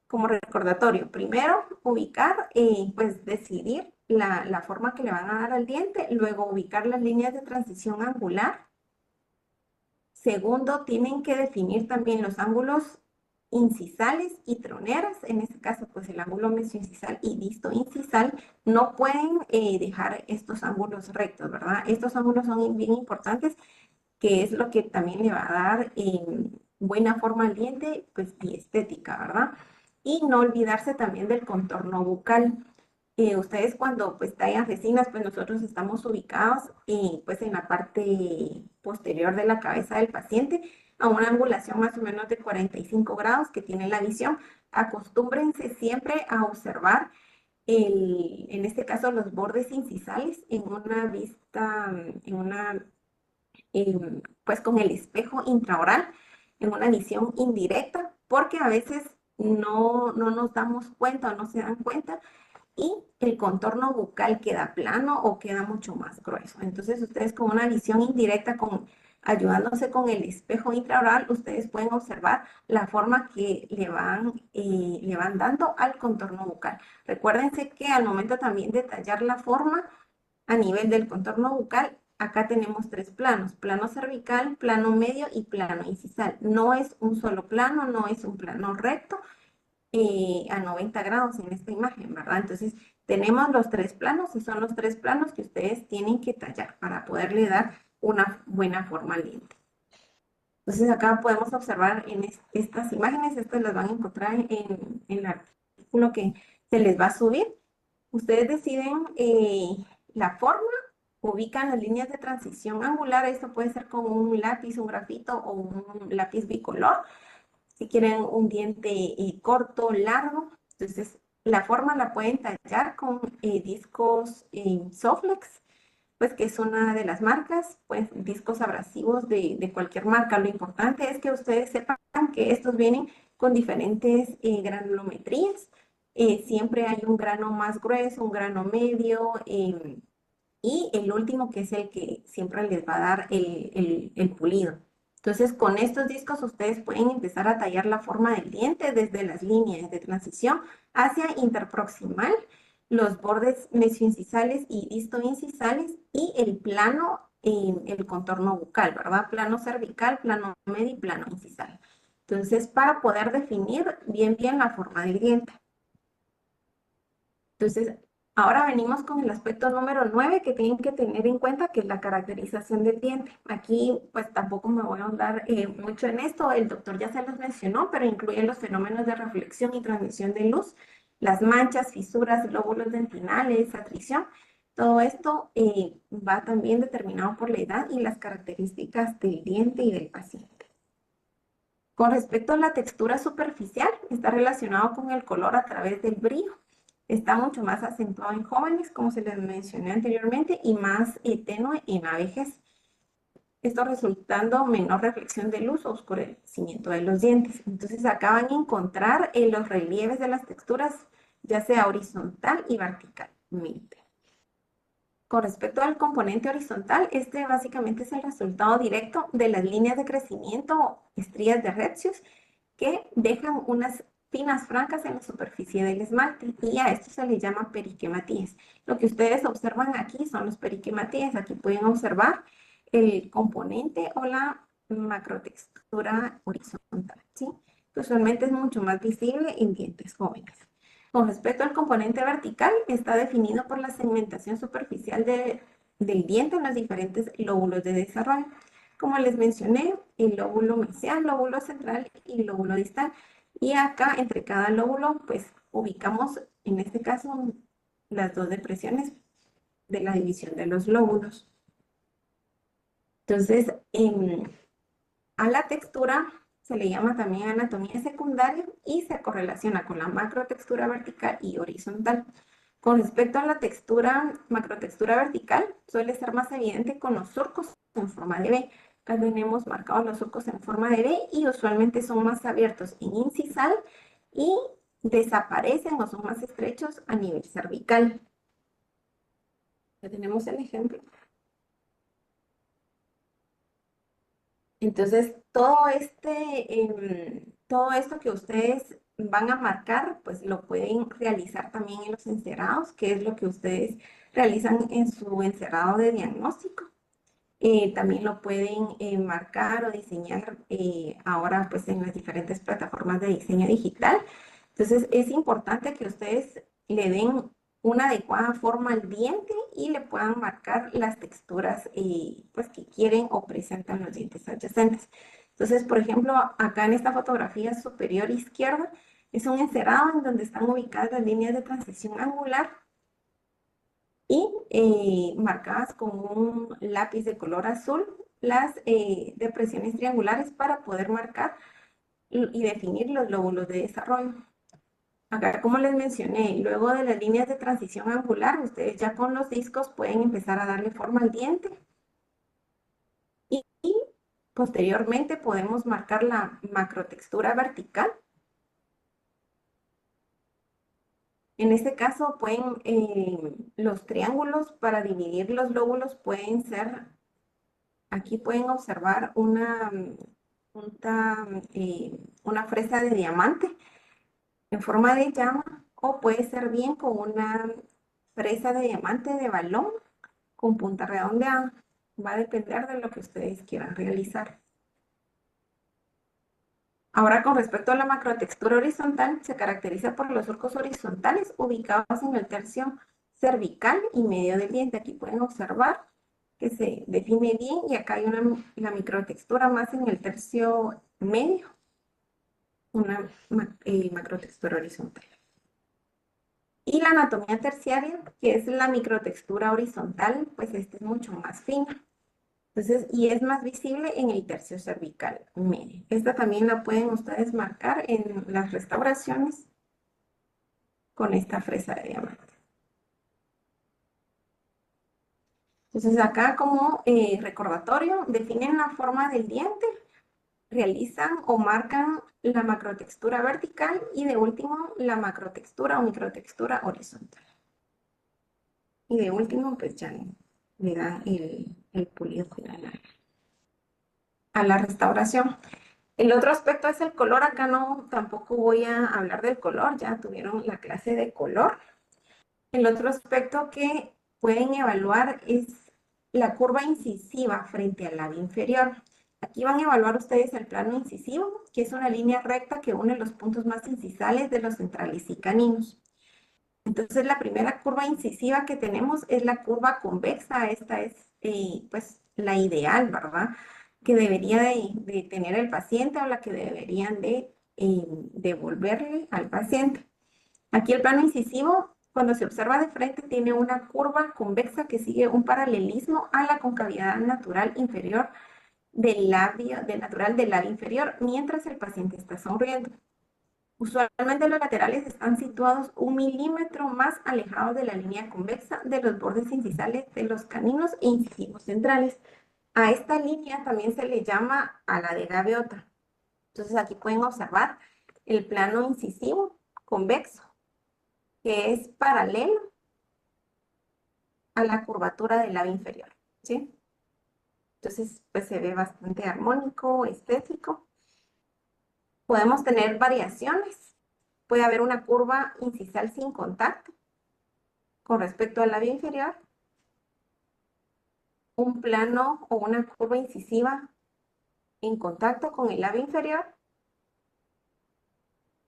como recordatorio, primero ubicar, pues decidir la forma que le van a dar al diente, luego ubicar las líneas de transición angular. Segundo, tienen que definir también los ángulos incisales y troneras. En este caso, pues el ángulo mesioincisal y distoincisal no pueden dejar estos ángulos rectos, ¿verdad? Estos ángulos son bien importantes, que es lo que también le va a dar buena forma al diente, pues y estética, ¿verdad? Y no olvidarse también del contorno bucal. Ustedes cuando pues tallan resinas, pues nosotros estamos ubicados pues en la parte posterior de la cabeza del paciente a una angulación más o menos de 45 grados que tiene la visión. Acostúmbrense siempre a observar en este caso los bordes incisales en una vista, pues con el espejo intraoral, en una visión indirecta, porque a veces no nos damos cuenta o no se dan cuenta y el contorno bucal queda plano o queda mucho más grueso. Entonces ustedes con una visión indirecta, ayudándose con el espejo intraoral, ustedes pueden observar la forma que le van dando al contorno bucal. Recuérdense que al momento también de tallar la forma a nivel del contorno bucal, acá tenemos tres planos: plano cervical, plano medio y plano incisal. No es un solo plano, no es un plano recto, a 90 grados en esta imagen, ¿verdad? Entonces, tenemos los tres planos y son los tres planos que ustedes tienen que tallar para poderle dar una buena forma al diente. Entonces, acá podemos observar en estas imágenes, estas las van a encontrar en el artículo que se les va a subir. Ustedes deciden la forma, ubican las líneas de transición angular. Esto puede ser con un lápiz, un grafito o un lápiz bicolor. Si quieren un diente corto, largo, entonces la forma la pueden tallar con discos Soflex, pues que es una de las marcas, pues discos abrasivos de cualquier marca. Lo importante es que ustedes sepan que estos vienen con diferentes granulometrías. Siempre hay un grano más grueso, un grano medio, y el último que es el que siempre les va a dar el pulido. Entonces, con estos discos ustedes pueden empezar a tallar la forma del diente desde las líneas de transición hacia interproximal, los bordes mesioincisales y distoincisales y el plano en el contorno bucal, ¿verdad? Plano cervical, plano medio y plano incisal. Entonces, para poder definir bien la forma del diente. Entonces, ahora venimos con el aspecto número 9 que tienen que tener en cuenta, que es la caracterización del diente. Aquí, pues tampoco me voy a ahondar mucho en esto, el doctor ya se los mencionó, pero incluye los fenómenos de reflexión y transmisión de luz, las manchas, fisuras, lóbulos dentinales, atrición. Todo esto va también determinado por la edad y las características del diente y del paciente. Con respecto a la textura superficial, está relacionado con el color a través del brillo. Está mucho más acentuado en jóvenes, como se les mencioné anteriormente, y más tenue en la vejez. Esto resultando menor reflexión de luz o oscurecimiento de los dientes. Entonces acá van a encontrar los relieves de las texturas, ya sea horizontal y verticalmente. Con respecto al componente horizontal, este básicamente es el resultado directo de las líneas de crecimiento o estrías de Retzius que dejan unas finas franjas en la superficie del esmalte y a esto se le llama periquematías. Lo que ustedes observan aquí son los periquematías. Aquí pueden observar el componente o la macrotextura horizontal, ¿sí? Usualmente es mucho más visible en dientes jóvenes. Con respecto al componente vertical, está definido por la segmentación superficial del diente en los diferentes lóbulos de desarrollo. Como les mencioné, el lóbulo mesial, lóbulo central y lóbulo distal. Y acá, entre cada lóbulo, pues ubicamos, en este caso, las dos depresiones de la división de los lóbulos. Entonces, a la textura se le llama también anatomía secundaria y se correlaciona con la macrotextura vertical y horizontal. Con respecto a la textura, macrotextura vertical, suele ser más evidente con los surcos en forma de V. Acá tenemos marcados los surcos en forma de V y usualmente son más abiertos en incisal y desaparecen o son más estrechos a nivel cervical. Ya tenemos el ejemplo. Entonces, todo esto que ustedes van a marcar, pues lo pueden realizar también en los encerados, que es lo que ustedes realizan en su encerado de diagnóstico. También lo pueden marcar o diseñar ahora pues en las diferentes plataformas de diseño digital. Entonces es importante que ustedes le den una adecuada forma al diente y le puedan marcar las texturas pues que quieren o presentan los dientes adyacentes. Entonces, por ejemplo, acá en esta fotografía superior izquierda es un encerado en donde están ubicadas las líneas de transición angular y marcadas con un lápiz de color azul las depresiones triangulares para poder marcar y definir los lóbulos de desarrollo. Acá, como les mencioné, luego de las líneas de transición angular, ustedes ya con los discos pueden empezar a darle forma al diente y posteriormente podemos marcar la macrotextura vertical. En este caso, los triángulos para dividir los lóbulos pueden ser. Aquí pueden observar una fresa de diamante en forma de llama o puede ser bien con una fresa de diamante de balón con punta redondeada. Va a depender de lo que ustedes quieran realizar. Ahora, con respecto a la macrotextura horizontal, se caracteriza por los surcos horizontales ubicados en el tercio cervical y medio del diente. Aquí pueden observar que se define bien y acá hay la microtextura más en el tercio medio, una macrotextura horizontal. Y la anatomía terciaria, que es la microtextura horizontal, pues esta es mucho más fina. Entonces, y es más visible en el tercio cervical medio. Esta también la pueden ustedes marcar en las restauraciones con esta fresa de diamante. Entonces, acá como recordatorio, definen la forma del diente, realizan o marcan la macrotextura vertical y de último la macrotextura o microtextura horizontal. Y de último, pues ya le dan el pulido final a la restauración. El otro aspecto es el color. Acá no, tampoco voy a hablar del color, ya tuvieron la clase de color. El otro aspecto que pueden evaluar es la curva incisiva frente al labio inferior. Aquí van a evaluar ustedes el plano incisivo, que es una línea recta que une los puntos más incisales de los centrales y caninos. Entonces, la primera curva incisiva que tenemos es la curva convexa. Esta es, pues, la ideal, ¿verdad? Que debería de tener el paciente o la que deberían de devolverle al paciente. Aquí el plano incisivo, cuando se observa de frente, tiene una curva convexa que sigue un paralelismo a la concavidad natural inferior del labio inferior, mientras el paciente está sonriendo. Usualmente los laterales están situados 1 milímetro más alejados de la línea convexa de los bordes incisales de los caninos e incisivos centrales. A esta línea también se le llama ala de gaviota. Entonces aquí pueden observar el plano incisivo convexo, que es paralelo a la curvatura del labio inferior, ¿sí? Entonces, pues se ve bastante armónico, estético. Podemos tener variaciones. Puede haber una curva incisal sin contacto con respecto al labio inferior, un plano o una curva incisiva en contacto con el labio inferior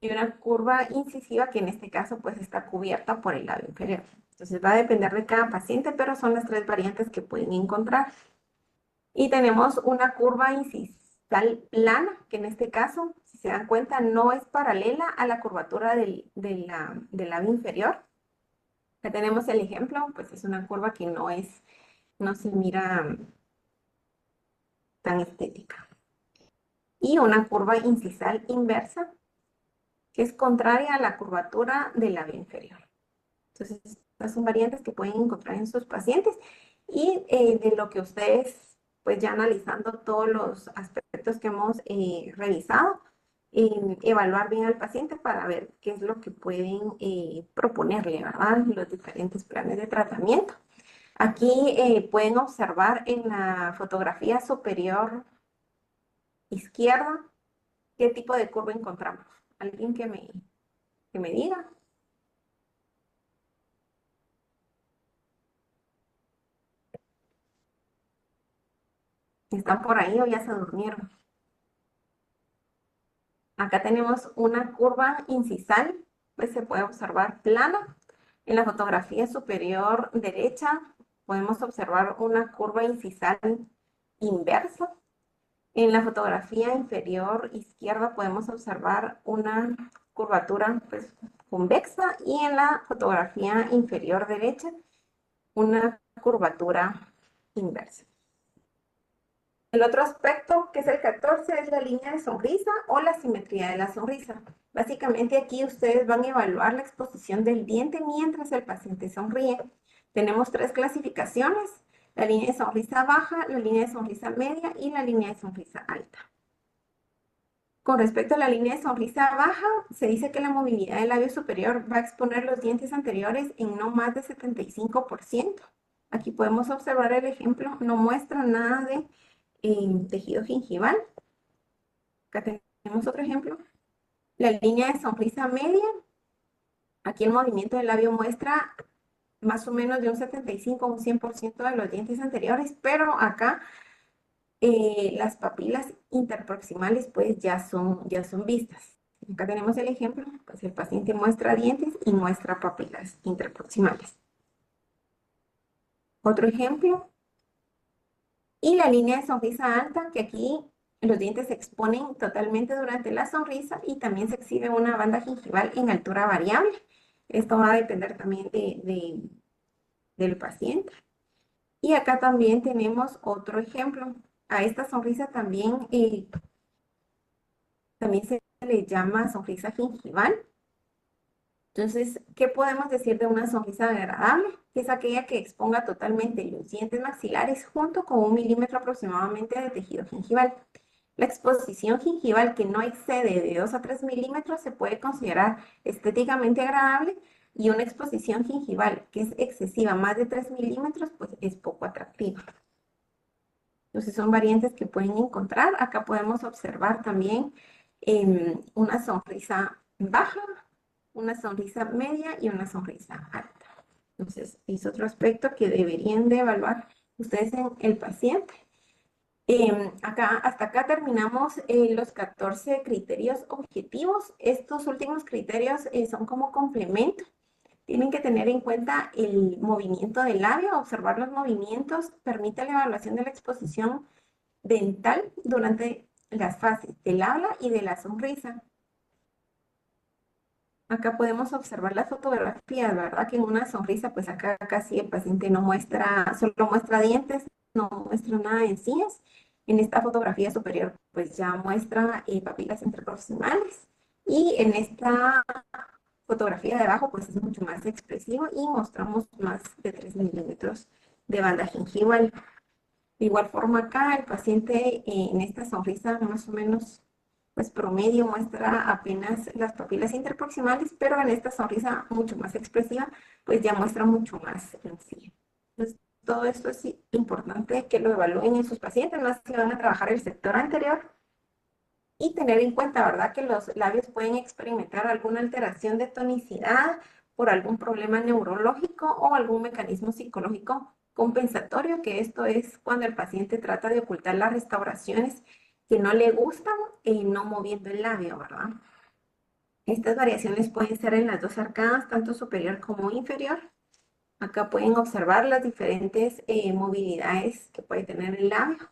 y una curva incisiva que en este caso pues está cubierta por el labio inferior. Entonces va a depender de cada paciente, pero son las tres variantes que pueden encontrar. Y tenemos una curva incisal plana, que en este caso, si se dan cuenta, no es paralela a la curvatura del labio inferior. Ya tenemos el ejemplo, pues es una curva que no se mira tan estética. Y una curva incisal inversa, que es contraria a la curvatura del labio inferior. Entonces, estas son variantes que pueden encontrar en sus pacientes y de lo que ustedes, pues ya analizando todos los aspectos que hemos revisado, evaluar bien al paciente para ver qué es lo que pueden proponerle, ¿verdad? Los diferentes planes de tratamiento. Aquí pueden observar en la fotografía superior izquierda qué tipo de curva encontramos. ¿Alguien que me diga? ¿Están por ahí o ya se durmieron? Acá tenemos una curva incisal, pues se puede observar plana. En la fotografía superior derecha podemos observar una curva incisal inversa. En la fotografía inferior izquierda podemos observar una curvatura pues, convexa y en la fotografía inferior derecha una curvatura inversa. El otro aspecto, que es el 14, es la línea de sonrisa o la simetría de la sonrisa. Básicamente aquí ustedes van a evaluar la exposición del diente mientras el paciente sonríe. Tenemos tres clasificaciones: la línea de sonrisa baja, la línea de sonrisa media y la línea de sonrisa alta. Con respecto a la línea de sonrisa baja, se dice que la movilidad del labio superior va a exponer los dientes anteriores en no más de 75%. Aquí podemos observar el ejemplo, no muestra nada de tejido gingival. Acá tenemos otro ejemplo. La línea de sonrisa media, aquí el movimiento del labio muestra más o menos de un 75 a un 100% de los dientes anteriores, pero acá las papilas interproximales pues ya son vistas. Acá tenemos el ejemplo, pues el paciente muestra dientes y muestra papilas interproximales. Otro ejemplo, y la línea de sonrisa alta, que aquí los dientes se exponen totalmente durante la sonrisa y también se exhibe una banda gingival en altura variable. Esto va a depender también del paciente. Y acá también tenemos otro ejemplo. A esta sonrisa también se le llama sonrisa gingival. Entonces, ¿qué podemos decir de una sonrisa agradable? Es aquella que exponga totalmente los dientes maxilares junto con 1 milímetro aproximadamente de tejido gingival. La exposición gingival que no excede de 2 a 3 milímetros se puede considerar estéticamente agradable, y una exposición gingival que es excesiva, más de 3 milímetros, pues es poco atractiva. Entonces son variantes que pueden encontrar. Acá podemos observar también una sonrisa baja, una sonrisa media y una sonrisa alta. Entonces es otro aspecto que deberían de evaluar ustedes en el paciente. Hasta acá terminamos los 14 criterios objetivos. Estos últimos criterios son como complemento. Tienen que tener en cuenta el movimiento del labio. Observar los movimientos permite la evaluación de la exposición dental durante las fases del habla y de la sonrisa. Acá podemos observar las fotografías, ¿verdad? Que en una sonrisa, pues acá casi el paciente no muestra, solo muestra dientes, no muestra nada de encías. En esta fotografía superior, pues ya muestra papilas interproximales. Y en esta fotografía de abajo, pues es mucho más expresivo y mostramos más de 3 milímetros de banda gingival. De igual forma acá el paciente en esta sonrisa más o menos pues promedio muestra apenas las papilas interproximales, pero en esta sonrisa mucho más expresiva pues ya muestra mucho más en sí. Entonces todo esto es importante que lo evalúen en sus pacientes, más si van a trabajar el sector anterior, y tener en cuenta, ¿verdad?, que los labios pueden experimentar alguna alteración de tonicidad por algún problema neurológico o algún mecanismo psicológico compensatorio, que esto es cuando el paciente trata de ocultar las restauraciones que no le gustan, no moviendo el labio, ¿verdad? Estas variaciones pueden ser en las dos arcadas, tanto superior como inferior. Acá pueden observar las diferentes movilidades que puede tener el labio.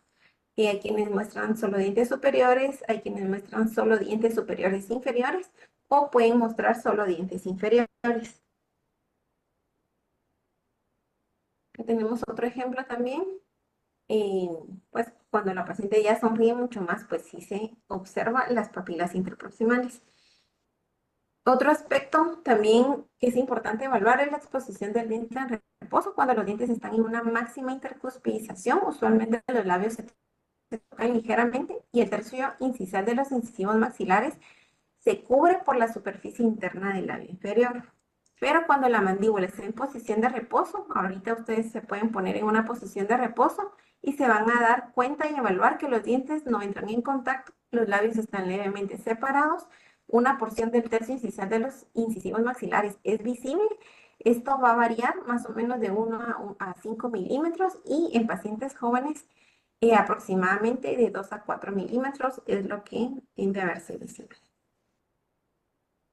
Y hay quienes muestran solo dientes superiores, hay quienes muestran solo dientes superiores e inferiores, o pueden mostrar solo dientes inferiores. Acá tenemos otro ejemplo también. Eh, pues cuando la paciente ya sonríe mucho más, pues sí se observa las papilas interproximales. Otro aspecto también que es importante evaluar es la exposición del diente en reposo cuando los dientes están en una máxima intercuspidización. Usualmente los labios se tocan ligeramente y el tercio incisal de los incisivos maxilares se cubre por la superficie interna del labio inferior. Pero cuando la mandíbula está en posición de reposo, ahorita ustedes se pueden poner en una posición de reposo y se van a dar cuenta y evaluar que los dientes no entran en contacto, los labios están levemente separados, una porción del tercio incisal de los incisivos maxilares es visible. Esto va a variar más o menos de 1 a 5 milímetros y en pacientes jóvenes aproximadamente de 2 a 4 milímetros es lo que tiende a verse visible.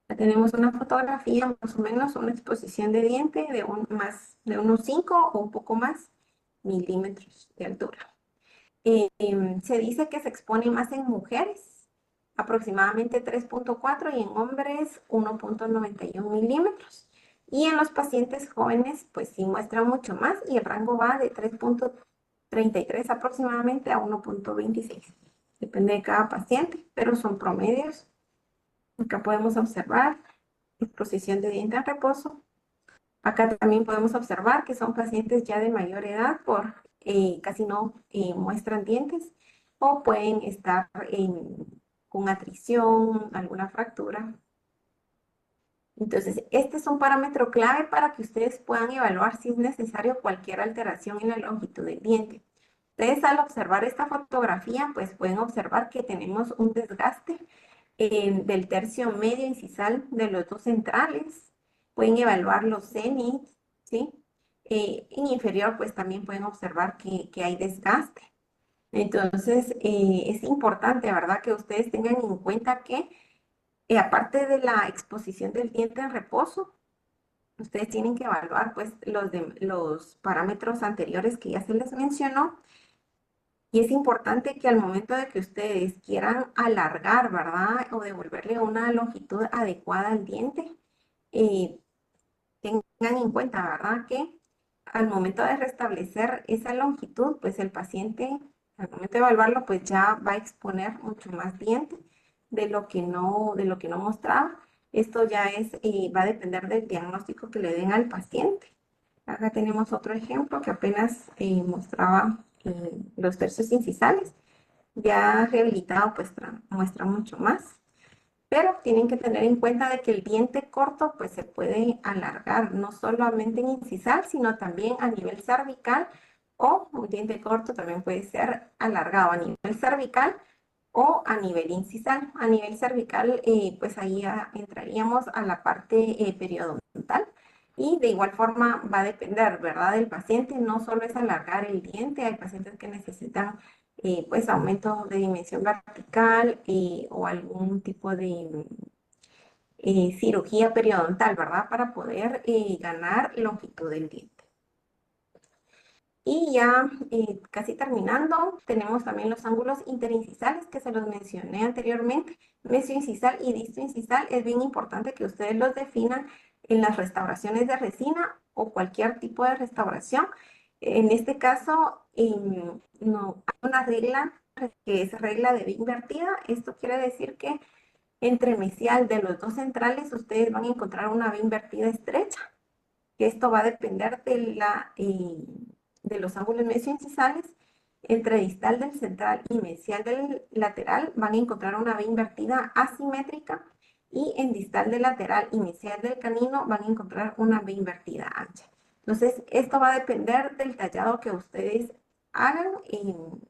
Ya tenemos una fotografía, más o menos una exposición de diente de unos 5 o un poco más milímetros de altura. Se dice que se expone más en mujeres, aproximadamente 3,4 y en hombres 1,91 milímetros. Y en los pacientes jóvenes, pues sí muestra mucho más y el rango va de 3,33 aproximadamente a 1,26. Depende de cada paciente, pero son promedios. Acá podemos observar exposición de diente en reposo. Acá también podemos observar que son pacientes ya de mayor edad por casi no muestran dientes o pueden estar con atrición, alguna fractura. Entonces, este es un parámetro clave para que ustedes puedan evaluar si es necesario cualquier alteración en la longitud del diente. Ustedes al observar esta fotografía, pues pueden observar que tenemos un desgaste del tercio medio incisal de los dos centrales. Pueden evaluar los cenits, ¿sí? En inferior, pues también pueden observar que hay desgaste. Entonces, es importante, ¿verdad? Que ustedes tengan en cuenta que, aparte de la exposición del diente en reposo, ustedes tienen que evaluar, pues, los parámetros anteriores que ya se les mencionó. Y es importante que al momento de que ustedes quieran alargar, ¿verdad? O devolverle una longitud adecuada al diente, eh, tengan en cuenta, ¿verdad? Que al momento de restablecer esa longitud, pues el paciente, al momento de evaluarlo, pues ya va a exponer mucho más diente de lo que no mostraba. Esto ya va a depender del diagnóstico que le den al paciente. Acá tenemos otro ejemplo que apenas mostraba los tercios incisales. Ya rehabilitado, pues muestra mucho más. Pero tienen que tener en cuenta de que el diente corto pues se puede alargar, no solamente en incisal, sino también a nivel cervical, o un diente corto también puede ser alargado a nivel cervical o a nivel incisal. A nivel cervical, pues ahí ya entraríamos a la parte periodontal. Y de igual forma va a depender, ¿verdad?, del paciente. No solo es alargar el diente, hay pacientes que necesitan pues aumento de dimensión vertical o algún tipo de cirugía periodontal, ¿verdad? Para poder ganar longitud del diente. Y ya casi terminando, tenemos también los ángulos interincisales que se los mencioné anteriormente. Mesioincisal y distoincisal es bien importante que ustedes los definan en las restauraciones de resina o cualquier tipo de restauración. En este caso, no, hay una regla que es regla de B invertida. Esto quiere decir que entre mesial de los dos centrales ustedes van a encontrar una B invertida estrecha, que esto va a depender de los ángulos mesioincisales. Entre distal del central y mesial del lateral van a encontrar una B invertida asimétrica y en distal del lateral y mesial del canino van a encontrar una B invertida ancha. Entonces, esto va a depender del tallado que ustedes hagan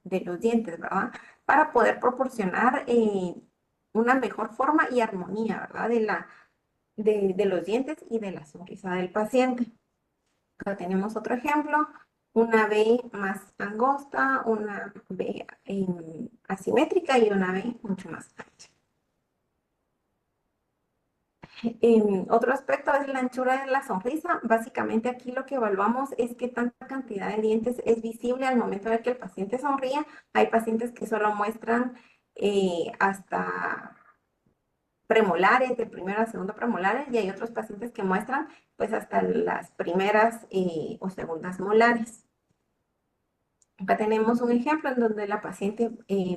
de los dientes, ¿verdad? Para poder proporcionar una mejor forma y armonía, ¿verdad? De los dientes y de la sonrisa del paciente. Acá tenemos otro ejemplo, una B más angosta, una B asimétrica y una B mucho más ancha. Otro aspecto es la anchura de la sonrisa. Básicamente aquí lo que evaluamos es qué tanta cantidad de dientes es visible al momento de que el paciente sonríe. Hay pacientes que solo muestran hasta premolares, de primero a segundo premolares, y hay otros pacientes que muestran pues hasta las primeras o segundas molares. Acá tenemos un ejemplo en donde la paciente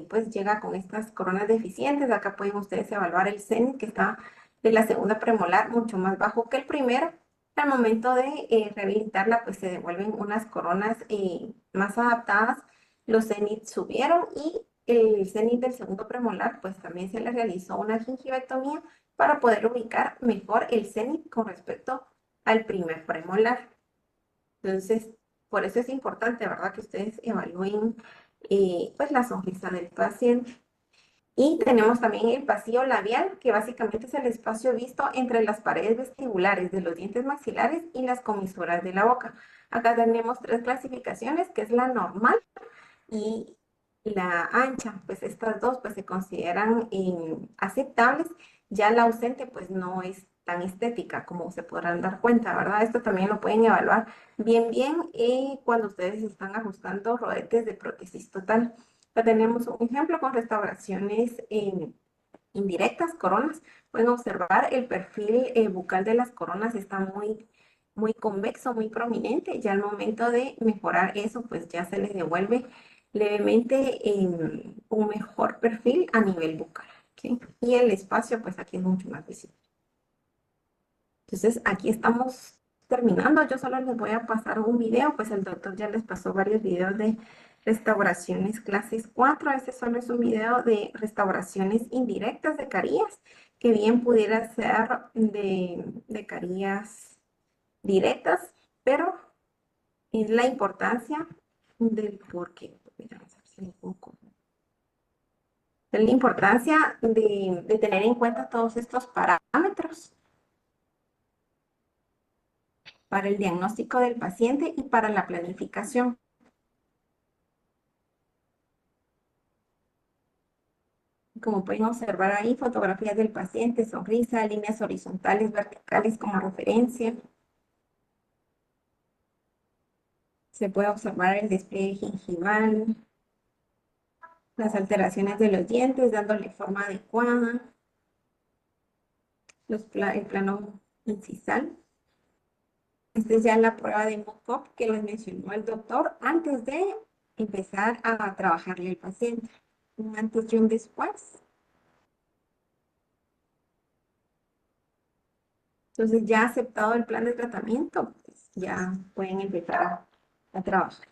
pues llega con estas coronas deficientes. Acá pueden ustedes evaluar el cenit que está de la segunda premolar mucho más bajo que el primero. Al momento de rehabilitarla pues se devuelven unas coronas más adaptadas. Los cenit subieron y el cenit del segundo premolar pues también se le realizó una gingivectomía para poder ubicar mejor el cenit con respecto al primer premolar. Entonces, por eso es importante, ¿verdad? Que ustedes evalúen pues la sonrisa del paciente. Y tenemos también el pasillo labial, que básicamente es el espacio visto entre las paredes vestibulares de los dientes maxilares y las comisuras de la boca. Acá tenemos tres clasificaciones, que es la normal y la ancha. Pues estas dos pues se consideran aceptables. Ya la ausente pues no es tan estética como se podrán dar cuenta, ¿verdad? Esto también lo pueden evaluar bien cuando ustedes están ajustando rodetes de prótesis total. Ya tenemos un ejemplo con restauraciones indirectas, coronas. Pueden observar el perfil bucal de las coronas está muy convexo, muy prominente. Ya al momento de mejorar eso, pues ya se les devuelve levemente un mejor perfil a nivel bucal. ¿Ok? Y el espacio, pues aquí es mucho más visible. Entonces, aquí estamos terminando. Yo solo les voy a pasar un video, pues el doctor ya les pasó varios videos de restauraciones clases 4. Este solo es un video de restauraciones indirectas de carillas, que bien pudiera ser de carillas directas, pero es la importancia del por qué. Mira, vamos a ver si le pongo es la importancia de tener en cuenta todos estos parámetros para el diagnóstico del paciente y para la planificación. Como pueden observar ahí, fotografías del paciente, sonrisa, líneas horizontales, verticales como referencia. Se puede observar el despliegue gingival, las alteraciones de los dientes, dándole forma adecuada, el plano incisal. Esta es ya la prueba de mock-up que les mencionó el doctor antes de empezar a trabajarle al paciente. Un antes y un después. Entonces, ya aceptado el plan de tratamiento, pues ya pueden empezar a trabajar.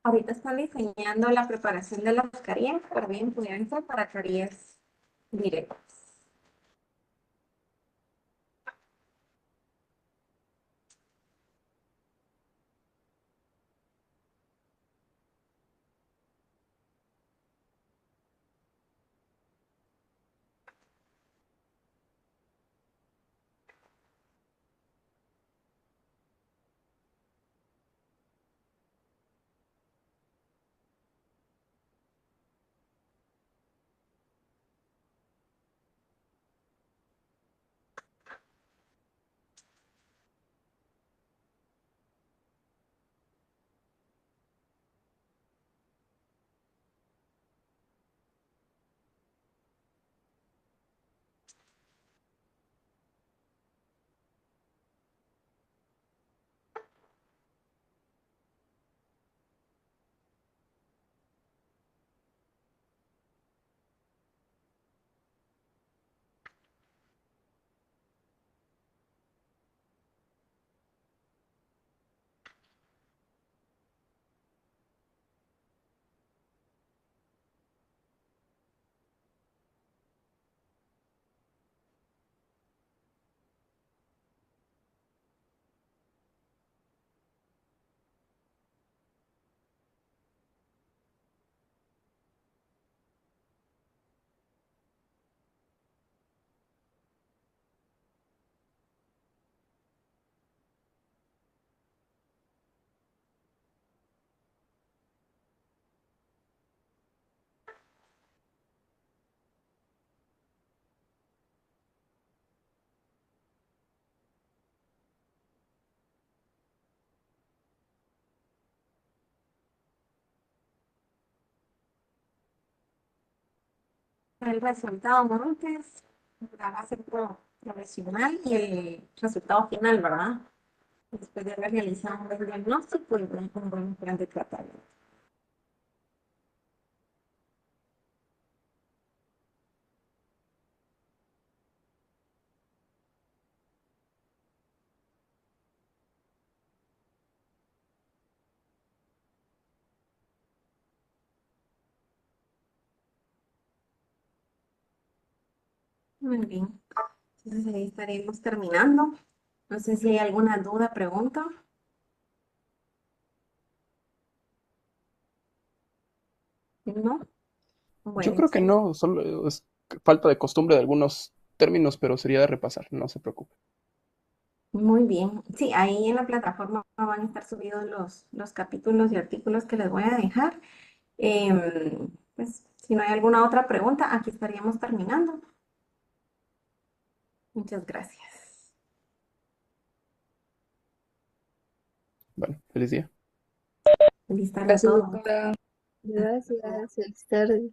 Ahorita están diseñando la preparación de la mascarilla, pero bien pudieran ser para caries directas. el resultado, ¿no? Antes, la base profesional y el resultado final, ¿verdad? Después de haber realizado un buen diagnóstico y un buen plan de tratamiento. Muy bien. Entonces ahí estaremos terminando. No sé si hay alguna duda, pregunta. ¿No? Yo Bueno, creo que excelente. no, solo es falta de costumbre de algunos términos, pero sería de repasar, no se preocupe. Muy bien. Sí, ahí en la plataforma van a estar subidos los capítulos y artículos que les voy a dejar. Pues si no hay alguna otra pregunta, aquí estaríamos terminando. Muchas gracias. Bueno, feliz día. Feliz tarde a Gracias, todos. doctora. Gracias. Feliz tarde.